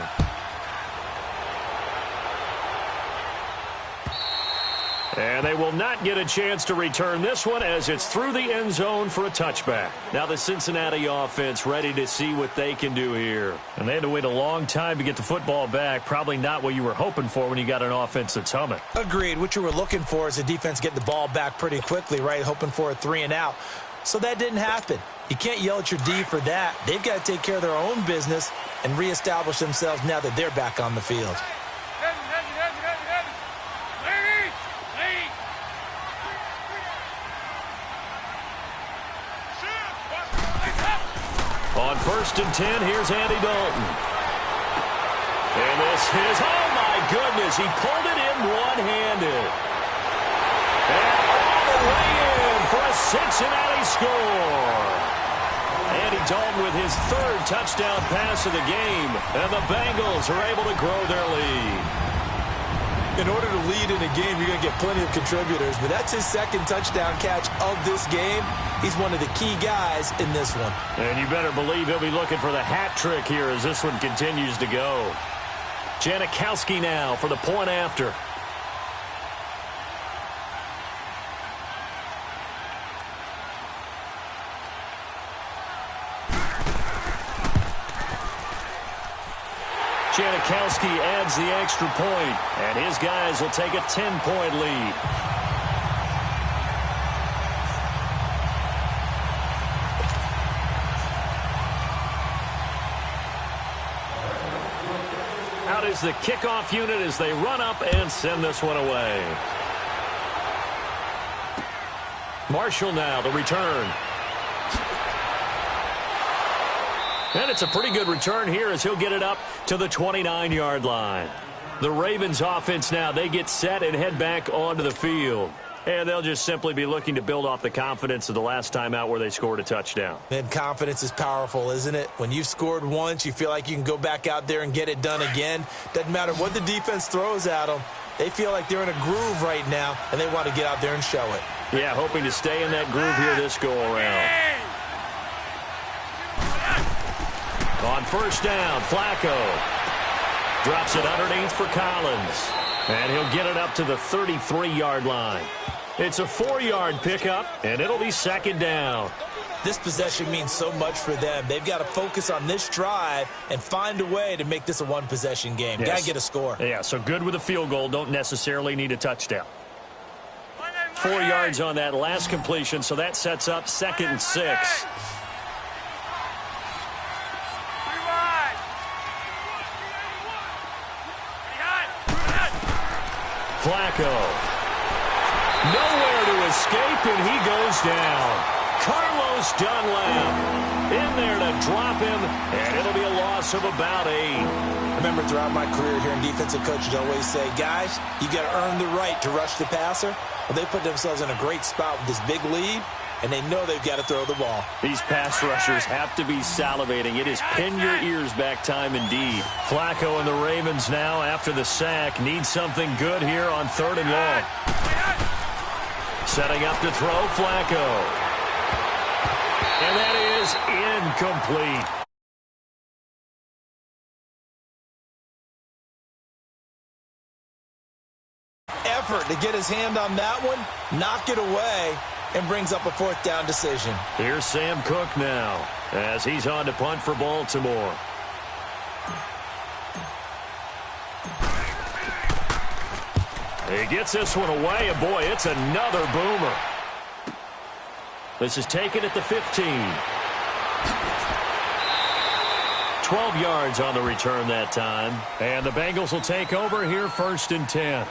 And they will not get a chance to return this one as it's through the end zone for a touchback. Now the Cincinnati offense ready to see what they can do here. And they had to wait a long time to get the football back. Probably not what you were hoping for when you got an offense that's humming. Agreed. What you were looking for is the defense getting the ball back pretty quickly, right? Hoping for a 3 and out. So that didn't happen. You can't yell at your D for that. They've got to take care of their own business and reestablish themselves now that they're back on the field. On 1st and 10, here's Andy Dalton. And this is, oh my goodness, he pulled it in one-handed. And all the way in for a Cincinnati score. Andy Dalton with his 3rd touchdown pass of the game. And the Bengals are able to grow their lead. In order to lead in a game, you're going to get plenty of contributors, but that's his 2nd touchdown catch of this game. He's one of the key guys in this one. And you better believe he'll be looking for the hat trick here as this one continues to go. Jvcom now for the point after. Jvcom adds the extra point, and his guys will take a 10-point lead. Out is the kickoff unit as they run up and send this one away. Marshall now, the return. And it's a pretty good return here as he'll get it up to the 29-yard line. The Ravens offense now, they get set and head back onto the field. And they'll just simply be looking to build off the confidence of the last time out where they scored a touchdown. And confidence is powerful, isn't it? When you've scored once, you feel like you can go back out there and get it done again. Doesn't matter what the defense throws at them. They feel like they're in a groove right now, and they want to get out there and show it. Yeah, hoping to stay in that groove here this go-around. On 1st down, Flacco drops it underneath for Collins. And he'll get it up to the 33-yard line. It's a 4-yard pickup, and it'll be 2nd down. This possession means so much for them. They've got to focus on this drive and find a way to make this a one-possession game. Yes. Got to get a score. Yeah, so good with a field goal. Don't necessarily need a touchdown. 4 yards on that last completion, so that sets up 2nd and 6. Flacco. Nowhere to escape, and he goes down. Carlos Dunlap in there to drop him, and it'll be a loss of about 8. I remember throughout my career hearing defensive coaches always say, guys, you got to earn the right to rush the passer. Well, they put themselves in a great spot with this big lead, and they know they've got to throw the ball. These pass rushers have to be salivating. It is pin your ears back time indeed. Flacco and the Ravens now, after the sack, need something good here on 3rd and long. Setting up to throw, Flacco. And that is incomplete. Effort to get his hand on that one, knock it away, and brings up a 4th down decision. Here's Sam Cook now as he's on to punt for Baltimore. He gets this one away, and boy, it's another boomer. This is taken at the 15. 12 yards on the return that time. And the Bengals will take over here 1st and 10.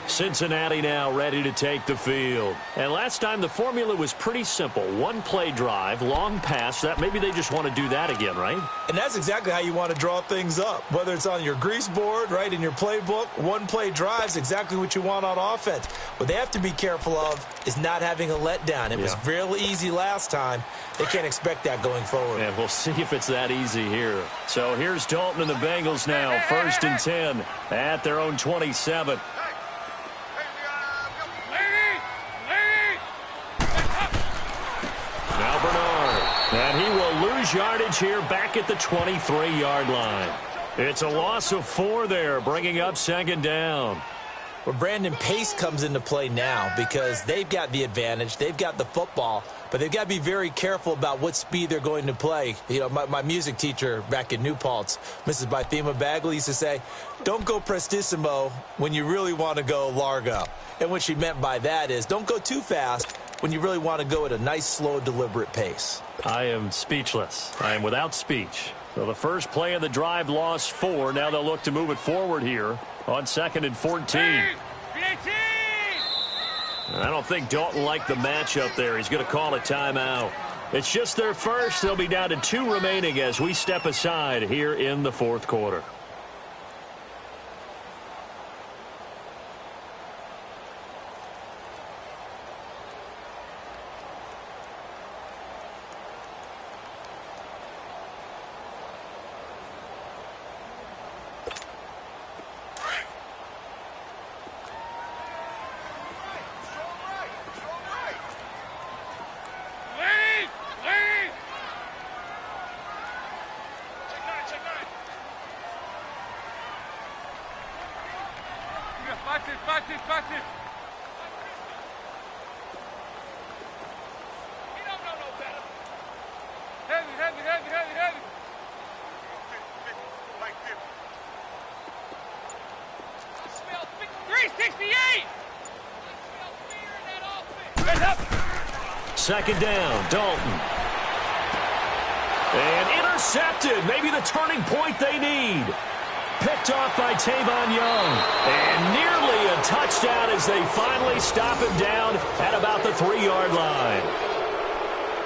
Cincinnati now ready to take the field. And last time the formula was pretty simple. One play drive, long pass. That maybe they just want to do that again, right? And that's exactly how you want to draw things up. Whether it's on your grease board, right, in your playbook, one play drive is exactly what you want on offense. What they have to be careful of is not having a letdown. It was real easy last time. They can't expect that going forward. And we'll see if it's that easy here. So here's Dalton and the Bengals now, 1st and 10 at their own 27. Now Bernard, and he will lose yardage here back at the 23-yard line. It's a loss of 4 there, bringing up 2nd down. Well, Brandon, pace comes into play now because they've got the advantage. They've got the football, but they've got to be very careful about what speed they're going to play. You know, my music teacher back in New Paltz, Mrs. Bythema Bagley, used to say, don't go prestissimo when you really want to go largo. And what she meant by that is don't go too fast when you really want to go at a nice, slow, deliberate pace. I am speechless. I am without speech. So the first play of the drive lost 4. Now they'll look to move it forward here on 2nd and 14. I don't think Dalton liked the matchup there. He's going to call a timeout. It's just their first. They'll be down to 2 remaining as we step aside here in the 4th quarter. Second down, Dalton. And intercepted. Maybe the turning point they need. Picked off by Tavon Young. And nearly a touchdown as they finally stop him down at about the 3-yard line.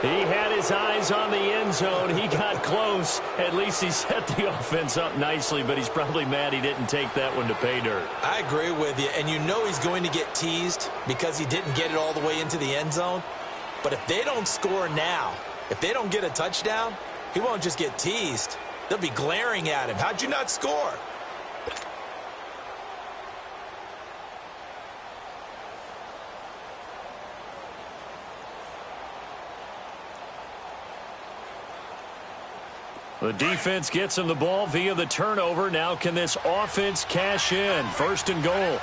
He had his eyes on the end zone. He got close. At least he set the offense up nicely, but he's probably mad he didn't take that one to pay dirt. I agree with you, and you know he's going to get teased because he didn't get it all the way into the end zone. But if they don't score now, if they don't get a touchdown, he won't just get teased. They'll be glaring at him. How'd you not score? The defense gets him the ball via the turnover. Now can this offense cash in? 1st and goal.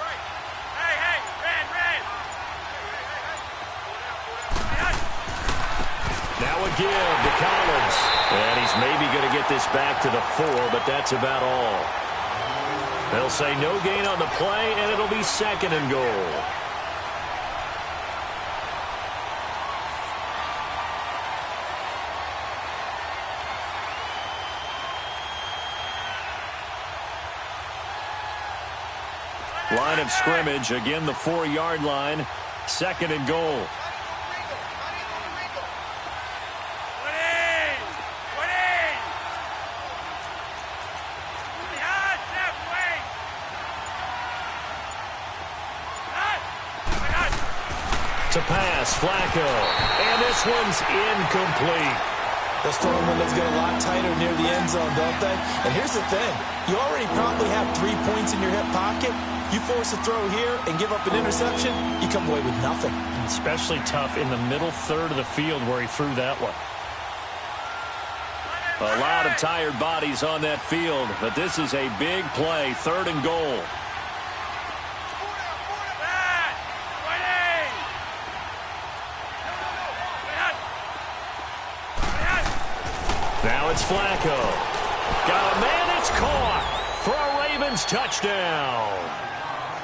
Now a give to Collins. And he's maybe going to get this back to the 4, but that's about all. They'll say no gain on the play, and it'll be 2nd and goal. Line of scrimmage, again the 4-yard line, 2nd and goal. To pass, Flacco. And this one's incomplete. They're throwing one that's get a lot tighter near the end zone, don't they? And here's the thing. You already probably have 3 points in your hip pocket. You force a throw here and give up an interception, you come away with nothing. Especially tough in the middle third of the field where he threw that one. A lot of tired bodies on that field, but this is a big play, 3rd and goal. Now it's Flacco. Got a man, it's caught for a Ravens touchdown.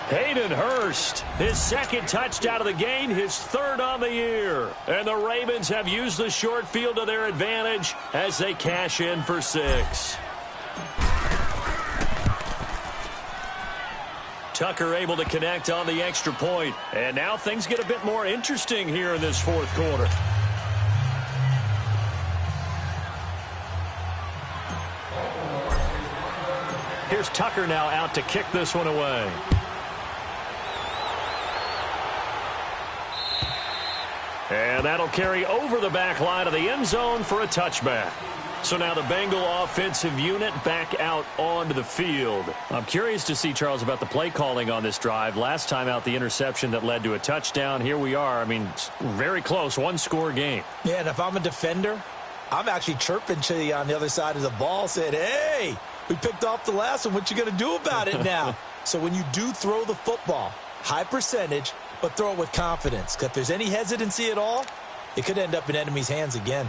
Hayden Hurst, his 2nd touchdown of the game, his 3rd on the year. And the Ravens have used the short field to their advantage as they cash in for 6. Tucker able to connect on the extra point. And now things get a bit more interesting here in this fourth quarter. Here's Tucker now out to kick this one away. And that'll carry over the back line of the end zone for a touchback. So now the Bengal offensive unit back out onto the field. I'm curious to see, Charles, about the play calling on this drive. Last time out, the interception that led to a touchdown. Here we are. I mean, very close, one-score game. Yeah, and if I'm a defender, I'm actually chirping to you on the other side of the ball, saying, hey, we picked off the last one. What you going to do about it now? So when you do throw the football, high percentage, but throw it with confidence. Because if there's any hesitancy at all, it could end up in enemy's hands again.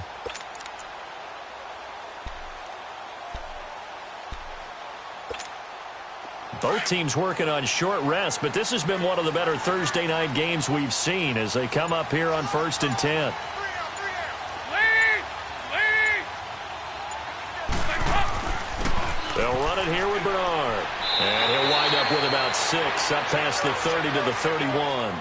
Both teams working on short rest, but this has been one of the better Thursday night games we've seen as they come up here on 1st and 10. They'll run it here with Bernard. And he'll wind up with about 6, up past the 30 to the 31.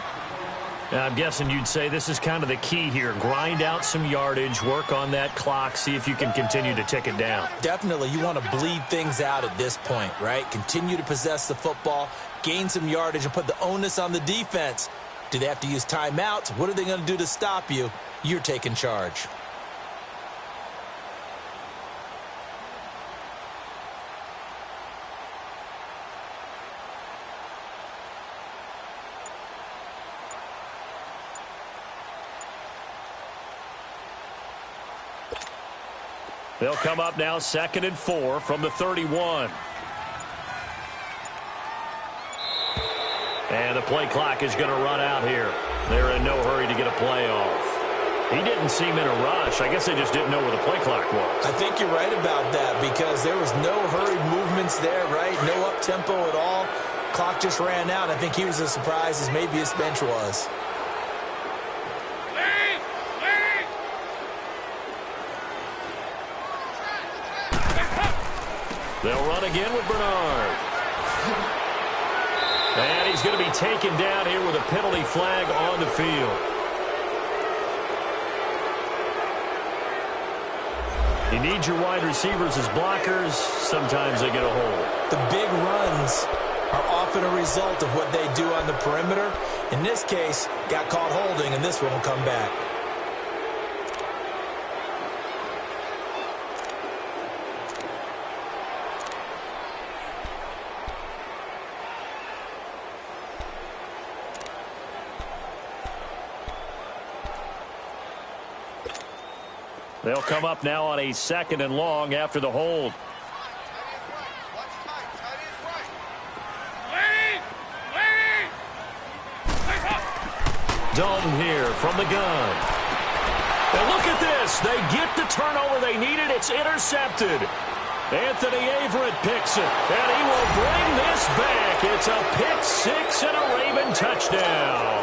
Now, I'm guessing you'd say this is kind of the key here. Grind out some yardage, work on that clock, see if you can continue to tick it down. Definitely, you want to bleed things out at this point, right? Continue to possess the football, gain some yardage, and put the onus on the defense. Do they have to use timeouts? What are they going to do to stop you? You're taking charge. They'll come up now 2nd and 4 from the 31. And the play clock is going to run out here. They're in no hurry to get a play off. He didn't seem in a rush. I guess they just didn't know where the play clock was. I think you're right about that because there was no hurried movements there, right? No up-tempo at all. Clock just ran out. I think he was as surprised as maybe his bench was. They'll run again with Bernard. And he's going to be taken down here with a penalty flag on the field. You need your wide receivers as blockers. Sometimes they get a hold. The big runs are often a result of what they do on the perimeter. In this case, got caught holding, and this one will come back. They'll come up now on a 2nd and long after the hold. Dalton here from the gun. And look at this. They get the turnover they needed. It's intercepted. Anthony Averett picks it, and he will bring this back. It's a pick 6 and a Raven touchdown.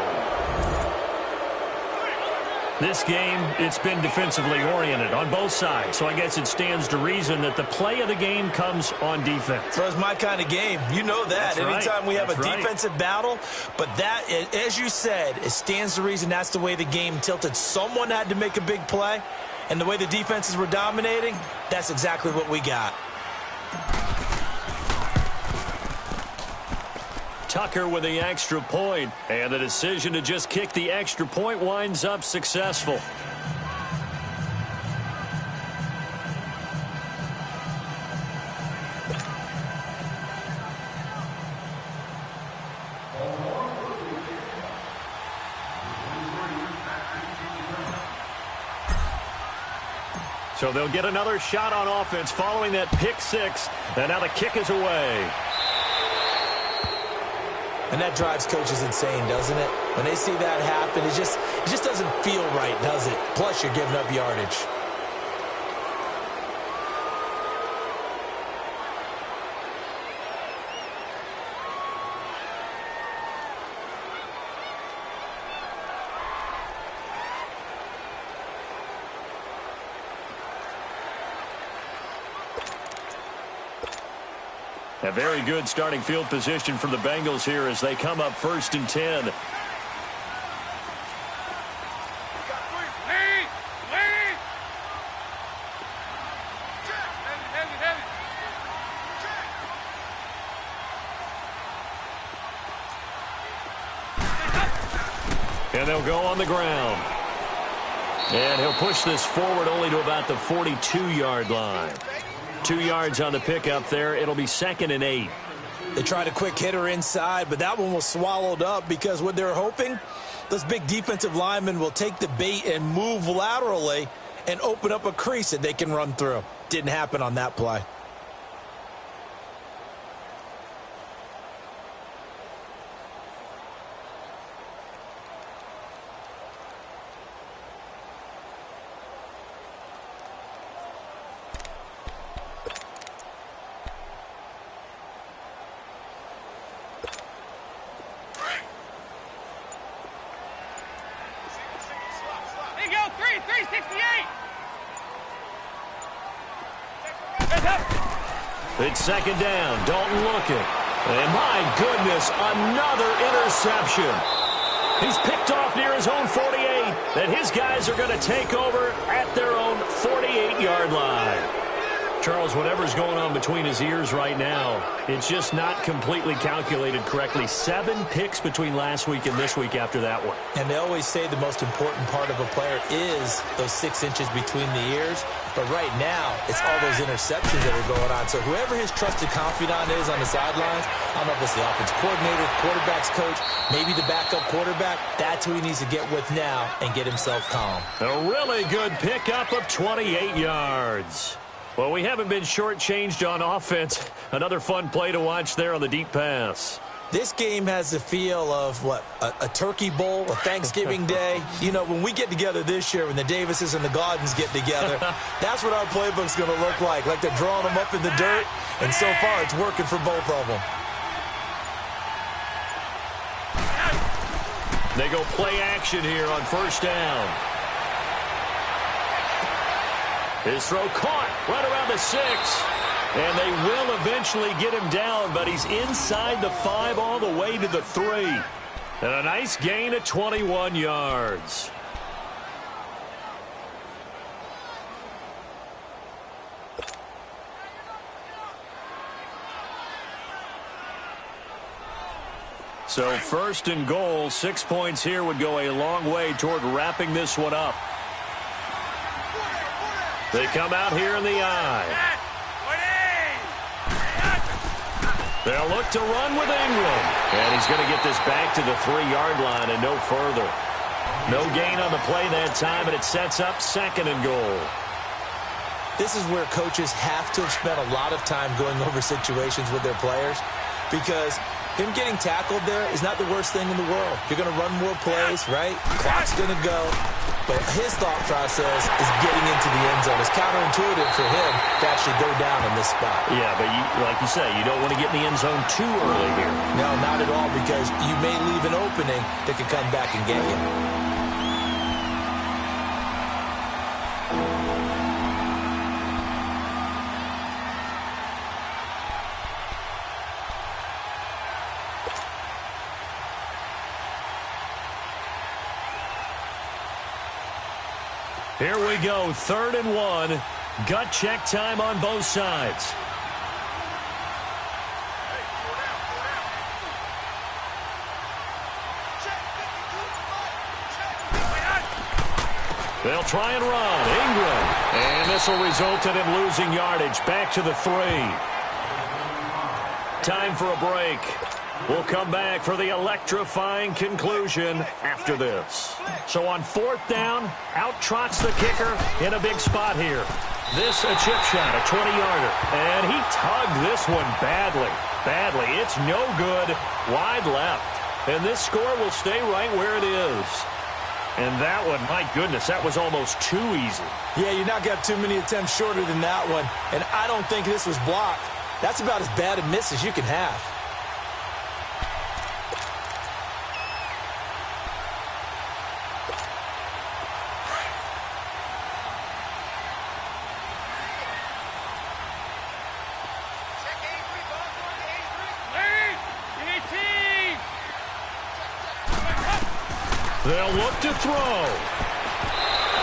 This game, it's been defensively oriented on both sides, so I guess it stands to reason that the play of the game comes on defense. Well, it's my kind of game. You know that. That's Anytime right. we have That's a right. defensive battle, but that, as you said, it stands to reason that's the way the game tilted. Someone had to make a big play, and the way the defenses were dominating, that's exactly what we got. Tucker with the extra point, and the decision to just kick the extra point winds up successful. So they'll get another shot on offense following that pick 6, and now the kick is away. And that drives coaches insane, doesn't it? When they see that happen, it just doesn't feel right, does it? Plus, you're giving up yardage. A very good starting field position for the Bengals here as they come up 1st and 10. And they'll go on the ground. And he'll push this forward only to about the 42-yard line. 2 yards on the pickup there. It'll be 2nd and 8. They tried a quick hitter inside, but that one was swallowed up because what they're hoping, those big defensive linemen will take the bait and move laterally and open up a crease that they can run through. Didn't happen on that play. It's 2nd down. Dalton looking. And my goodness, another interception. He's picked off near his own 48. And his guys are going to take over at their own 48-yard line. Charles, whatever's going on between his ears right now, it's just not completely calculated correctly. 7 picks between last week and this week after that one. And they always say the most important part of a player is those 6 inches between the ears. But right now, it's all those interceptions that are going on. So whoever his trusted confidant is on the sidelines, I don't know if it's the offense coordinator, the quarterback's coach, maybe the backup quarterback, that's who he needs to get with now and get himself calm. A really good pickup of 28 yards. Well, we haven't been shortchanged on offense. Another fun play to watch there on the deep pass. This game has the feel of, what, a turkey bowl, a Thanksgiving day. You know, when we get together this year, when the Davises and the Gardens get together, that's what our playbook's going to look like. Like they're drawing them up in the dirt, and so far it's working for both of them. They go play action here on 1st down. His throw caught right around the 6. And they will eventually get him down, but he's inside the 5 all the way to the 3. And a nice gain of 21 yards. So 1st and goal, 6 points here would go a long way toward wrapping this one up. They come out here in the eye. They'll look to run with Ingram. And he's going to get this back to the 3-yard line and no further. No gain on the play that time, and it sets up 2nd and goal. This is where coaches have to have spent a lot of time going over situations with their players, because him getting tackled there is not the worst thing in the world. You're going to run more plays, right? Clock's going to go. But his thought process is getting into the end zone. It's counterintuitive for him to actually go down in this spot. Yeah, but like you say, you don't want to get in the end zone too early here. No, not at all, because you may leave an opening that could come back and get you. Here we go, 3rd and 1. Gut check time on both sides. They'll try and run. Ingram. And this will result in him losing yardage. Back to the 3. Time for a break. We'll come back for the electrifying conclusion after this. So on 4th down, out trots the kicker in a big spot here. This a chip shot, a 20-yarder. And he tugged this one badly. It's no good. Wide left. And this score will stay right where it is. And that one, my goodness, that was almost too easy. Yeah, you're not going to have too many attempts shorter than that one. And I don't think this was blocked. That's about as bad a miss as you can have. They'll look to throw.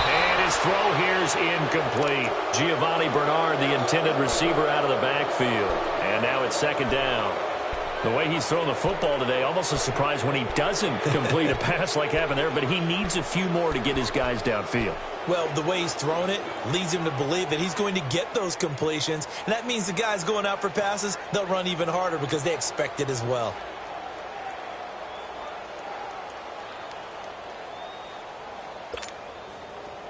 And his throw here's incomplete. Giovanni Bernard, the intended receiver, out of the backfield. And now it's second down. The way he's thrown the football today, almost a surprise when he doesn't complete a pass like happened there, but he needs a few more to get his guys downfield. Well, the way he's thrown it leads him to believe that he's going to get those completions, and that means the guys going out for passes, they'll run even harder because they expect it as well.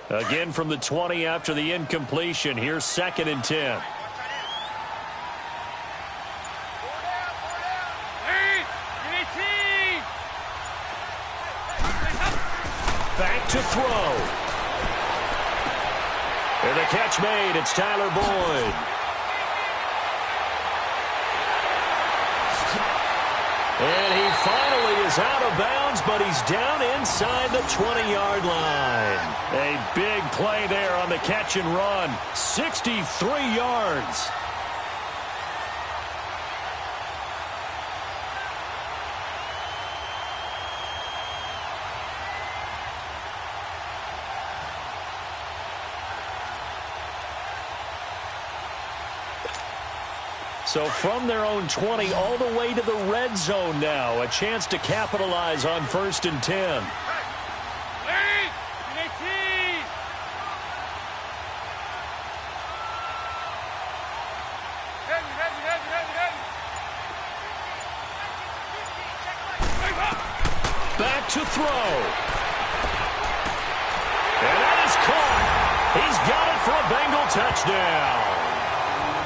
Again from the 20 after the incompletion. Here's 2nd and 10. Back to throw. And the catch made. It's Tyler Boyd. And he finally is out of bounds, but he's down inside the 20-yard line. A big play there on the catch and run. 63 yards. So from their own 20 all the way to the red zone now. A chance to capitalize on 1st and 10. Back to throw. And that is caught. He's got it for a Bengal touchdown.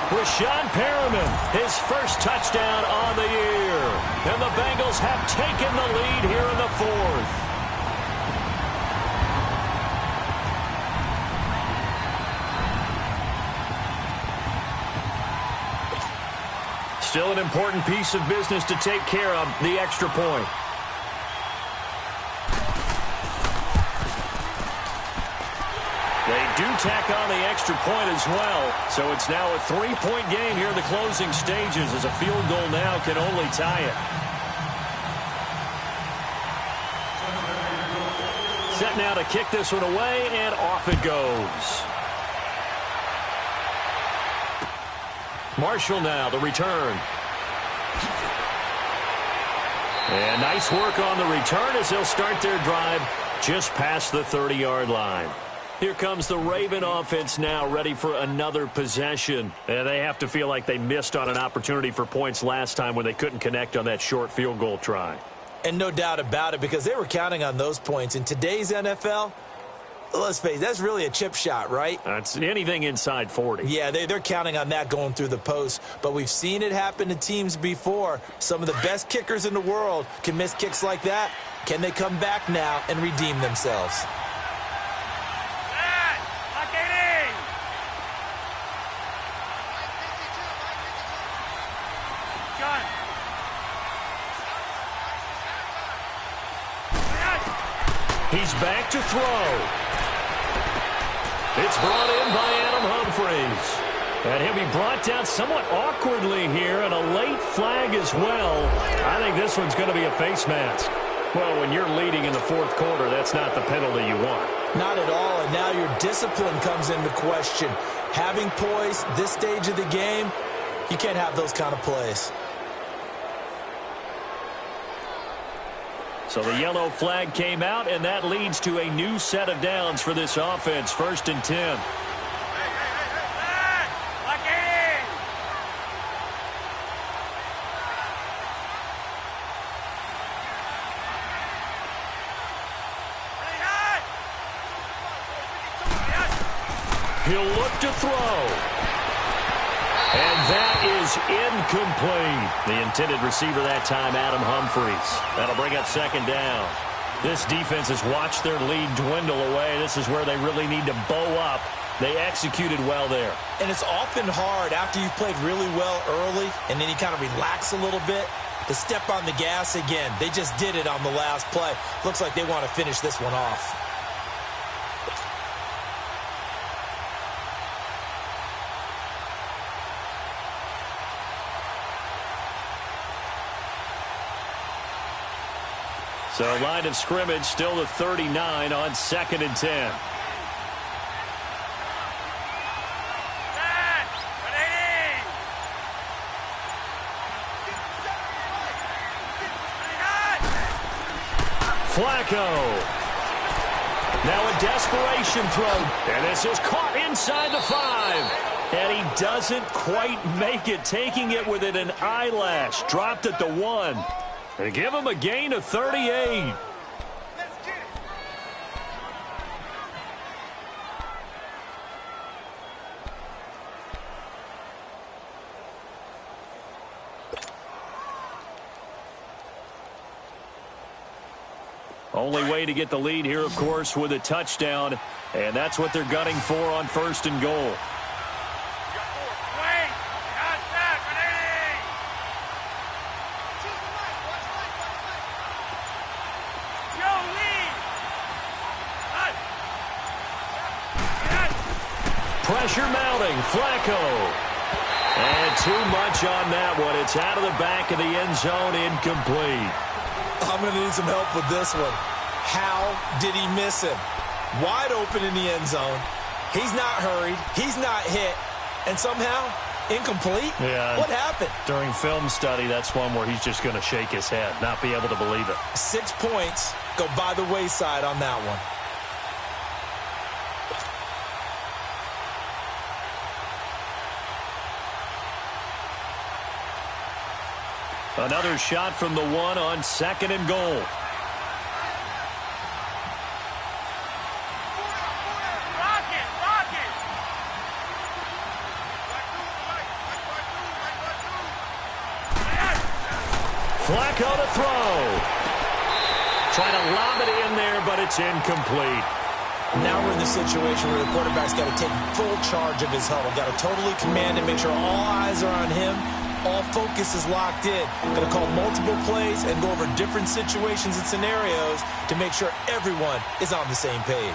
Rashawn Perriman, his first touchdown on the year. And the Bengals have taken the lead here in the 4th. Still an important piece of business to take care of, the extra point. They do tack on the extra point as well, so it's now a 3-point game here in the closing stages as a field goal now can only tie it. Set now to kick this one away, and off it goes. Marshall now, the return. And nice work on the return as they'll start their drive just past the 30-yard line. Here comes the Raven offense now, ready for another possession. And they have to feel like they missed on an opportunity for points last time when they couldn't connect on that short field goal try. And no doubt about it, because they were counting on those points. In today's NFL, let's face it, that's really a chip shot, right? That's anything inside 40. Yeah, they're counting on that going through the post. But we've seen it happen to teams before. Some of the best kickers in the world can miss kicks like that. Can they come back now and redeem themselves? He's back to throw. It's brought in by Adam Humphries. And he'll be brought down somewhat awkwardly here, and a late flag as well. I think this one's going to be a face mask. Well, when you're leading in the 4th quarter, that's not the penalty you want. Not at all, and now your discipline comes into question. Having poise this stage of the game, you can't have those kind of plays. So the yellow flag came out, and that leads to a new set of downs for this offense. 1st and 10. He'll look to throw. And that is incomplete. The intended receiver that time, Adam Humphries. That'll bring up 2nd down. This defense has watched their lead dwindle away. This is where they really need to bow up. They executed well there. And it's often hard after you've played really well early and then you kind of relax a little bit to step on the gas again. They just did it on the last play. Looks like they want to finish this one off. So line of scrimmage still the 39 on 2nd and 10. Flacco. Now a desperation throw. And this is caught inside the 5. And he doesn't quite make it, taking it within an eyelash. Dropped at the 1. They give him a gain of 38. Only way to get the lead here, of course, with a touchdown. And that's what they're gunning for on 1st and goal. Pressure mounting. Flacco. And too much on that one. It's out of the back of the end zone, incomplete. I'm going to need some help with this one. How did he miss him? Wide open in the end zone. He's not hurried. He's not hit. And somehow, incomplete? Yeah. What happened? During film study, that's one where he's just going to shake his head, not be able to believe it. 6 points go by the wayside on that one. Another shot from the 1 on 2nd and goal. Flacco to throw. Trying to lob it in there, but it's incomplete. Now we're in the situation where the quarterback's got to take full charge of his huddle. Got to totally command and make sure all eyes are on him. All focus is locked in. Going to call multiple plays and go over different situations and scenarios to make sure everyone is on the same page.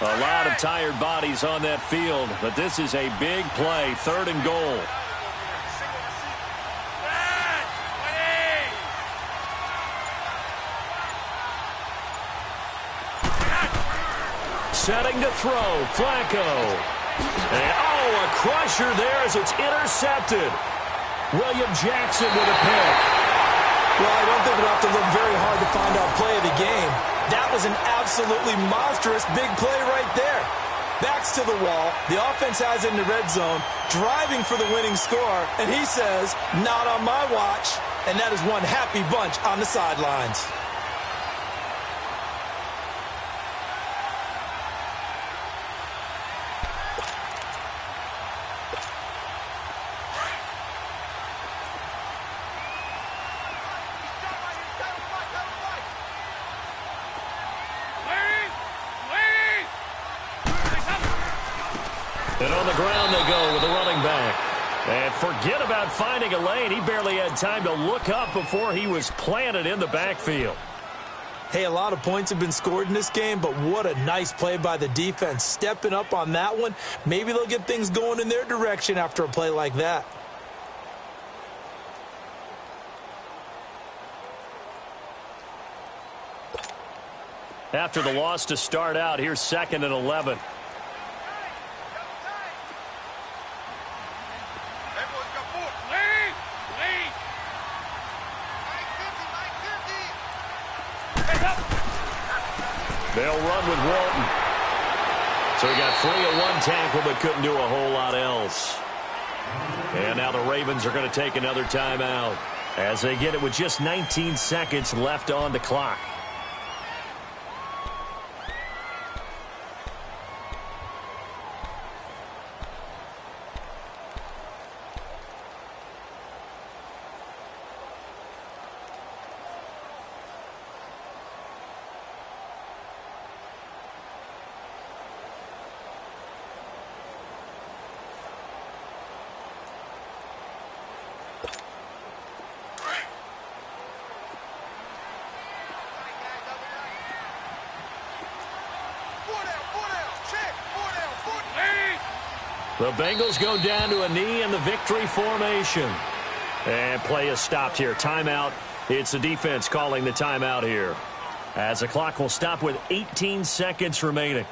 A lot of tired bodies on that field, but this is a big play, 3rd and goal. Setting to throw, Flacco. And, a crusher there as it's intercepted. William Jackson with a pick. Well, I don't think we'll have to look very hard to find our play of the game. That was an absolutely monstrous big play right there. Backs to the wall. The offense has it in the red zone, driving for the winning score, and he says, not on my watch. And that is one happy bunch on the sidelines. And on the ground they go with a running back. And forget about finding a lane. He barely had time to look up before he was planted in the backfield. Hey, a lot of points have been scored in this game, but what a nice play by the defense. Stepping up on that one. Maybe they'll get things going in their direction after a play like that. After the loss to start out, here's 2nd and 11. They'll run with Walton. So he got free of one tackle but couldn't do a whole lot else. And now the Ravens are going to take another timeout as they get it with just 19 seconds left on the clock. The Bengals go down to a knee in the victory formation. And play is stopped here. Timeout. It's the defense calling the timeout here, as the clock will stop with 18 seconds remaining.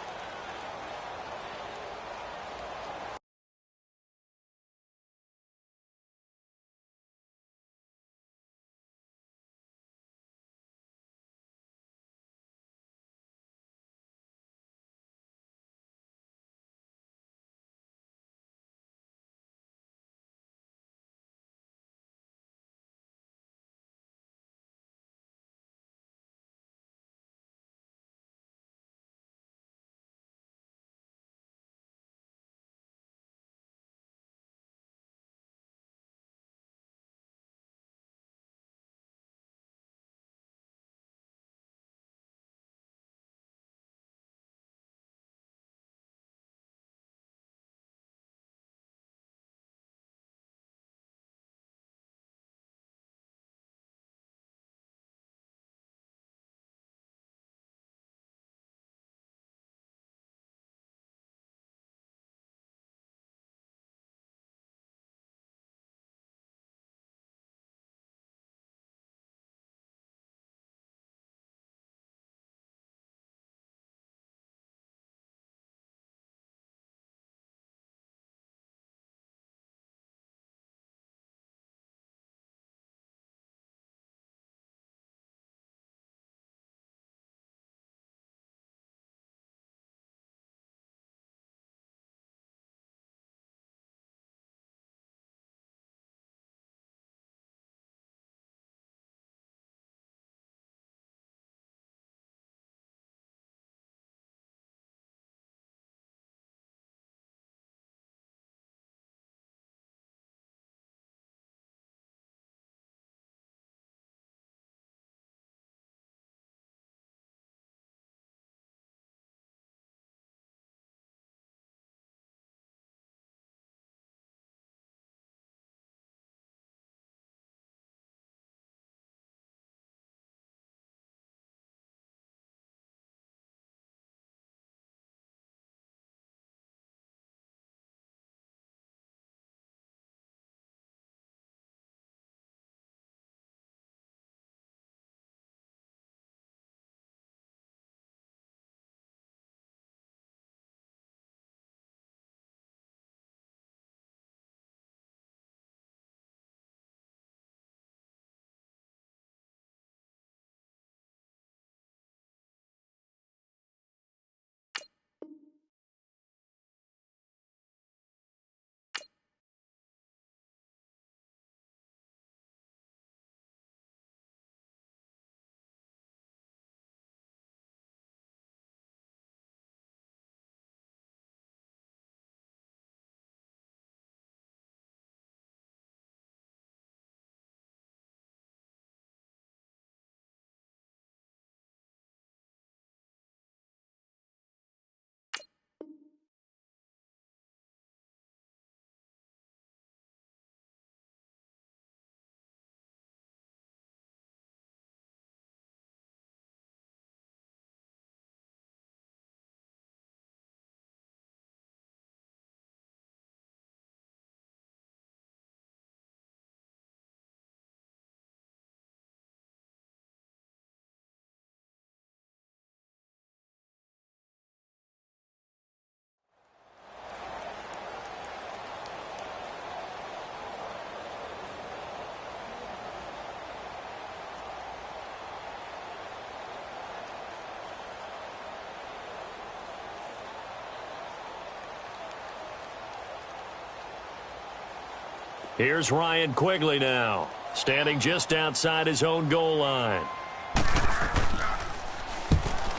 Here's Ryan Quigley now, standing just outside his own goal line.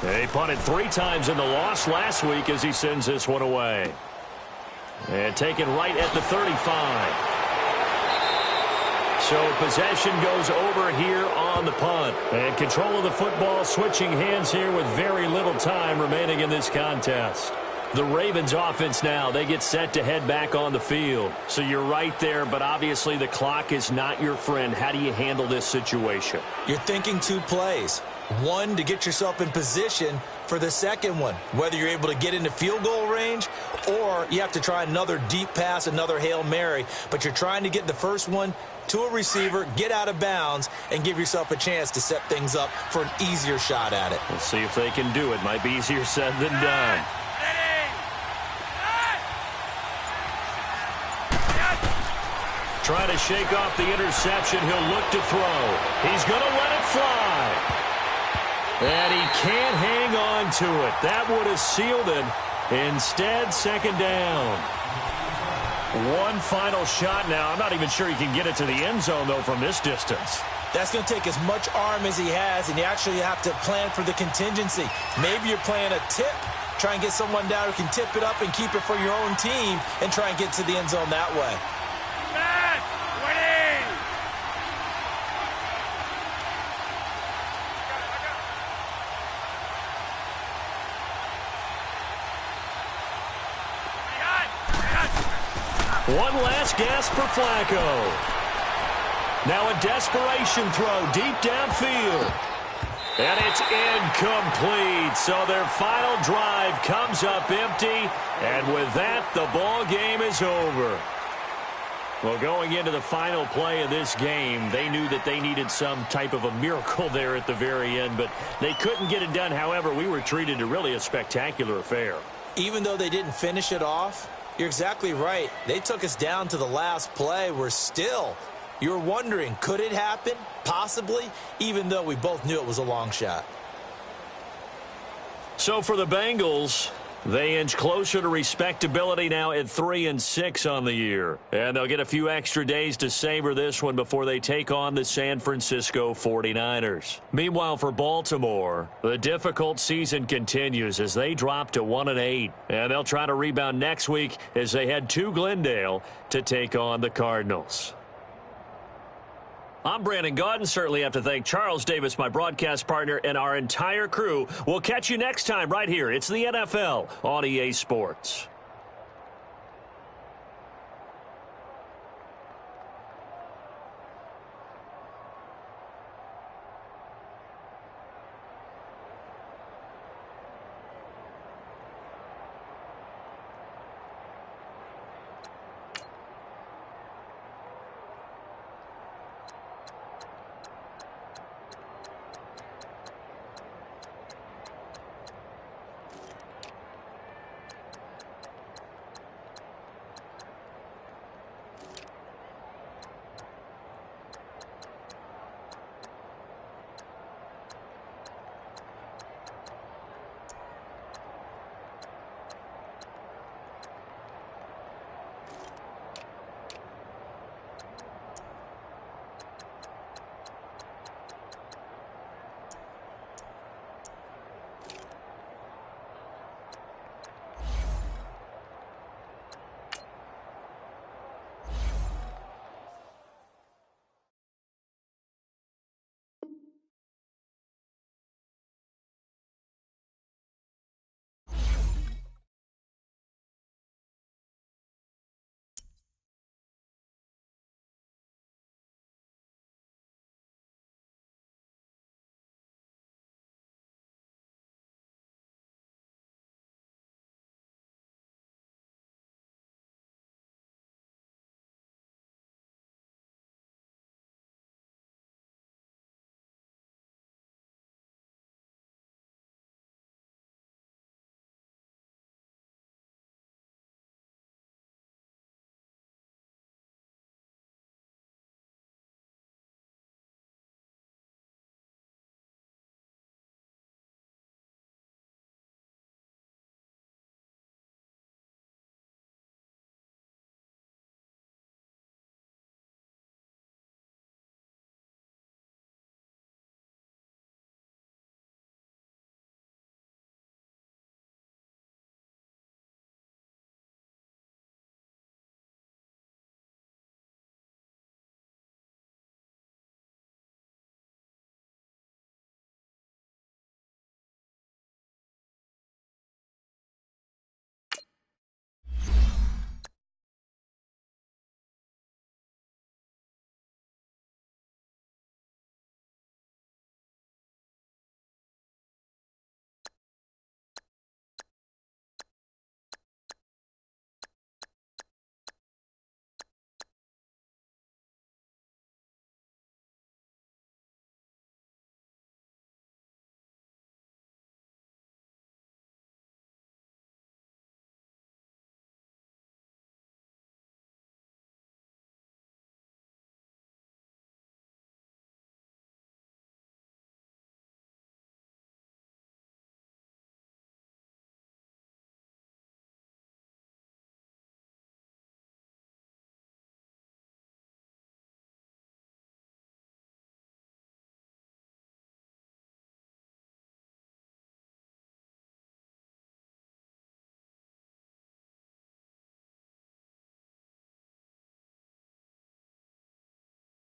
He punted 3 times in the loss last week as he sends this one away. And taken right at the 35. So possession goes over here on the punt. And control of the football switching hands here with very little time remaining in this contest. The Ravens offense now, they get set to head back on the field. So you're right there, but obviously the clock is not your friend. How do you handle this situation? You're thinking 2 plays. One, to get yourself in position for the second one, whether you're able to get into field goal range or you have to try another deep pass, another Hail Mary. But you're trying to get the first one to a receiver, get out of bounds, and give yourself a chance to set things up for an easier shot at it. We'll see if they can do it. Might be easier said than done. Trying to shake off the interception. He'll look to throw. He's going to let it fly. And he can't hang on to it. That would have sealed it. Instead, second down. One final shot now. I'm not even sure he can get it to the end zone, though, from this distance. That's going to take as much arm as he has, and you actually have to plan for the contingency. Maybe you're playing a tip. Try and get someone down who can tip it up and keep it for your own team and try and get to the end zone that way. One last gasp for Flacco. Now a desperation throw deep downfield. And it's incomplete. So their final drive comes up empty. And with that, the ball game is over. Well, going into the final play of this game, they knew that they needed some type of a miracle there at the very end, but they couldn't get it done. However, we were treated to really a spectacular affair. Even though they didn't finish it off, you're exactly right. They took us down to the last play. You were wondering, could it happen? Possibly, even though we both knew it was a long shot. So for the Bengals, they inch closer to respectability now at 3-6 on the year. And they'll get a few extra days to savor this one before they take on the San Francisco 49ers. Meanwhile, for Baltimore, the difficult season continues as they drop to 1-8. And they'll try to rebound next week as they head to Glendale to take on the Cardinals. I'm Brandon Gaudin. Certainly have to thank Charles Davis, my broadcast partner, and our entire crew. We'll catch you next time right here. It's the NFL on EA Sports.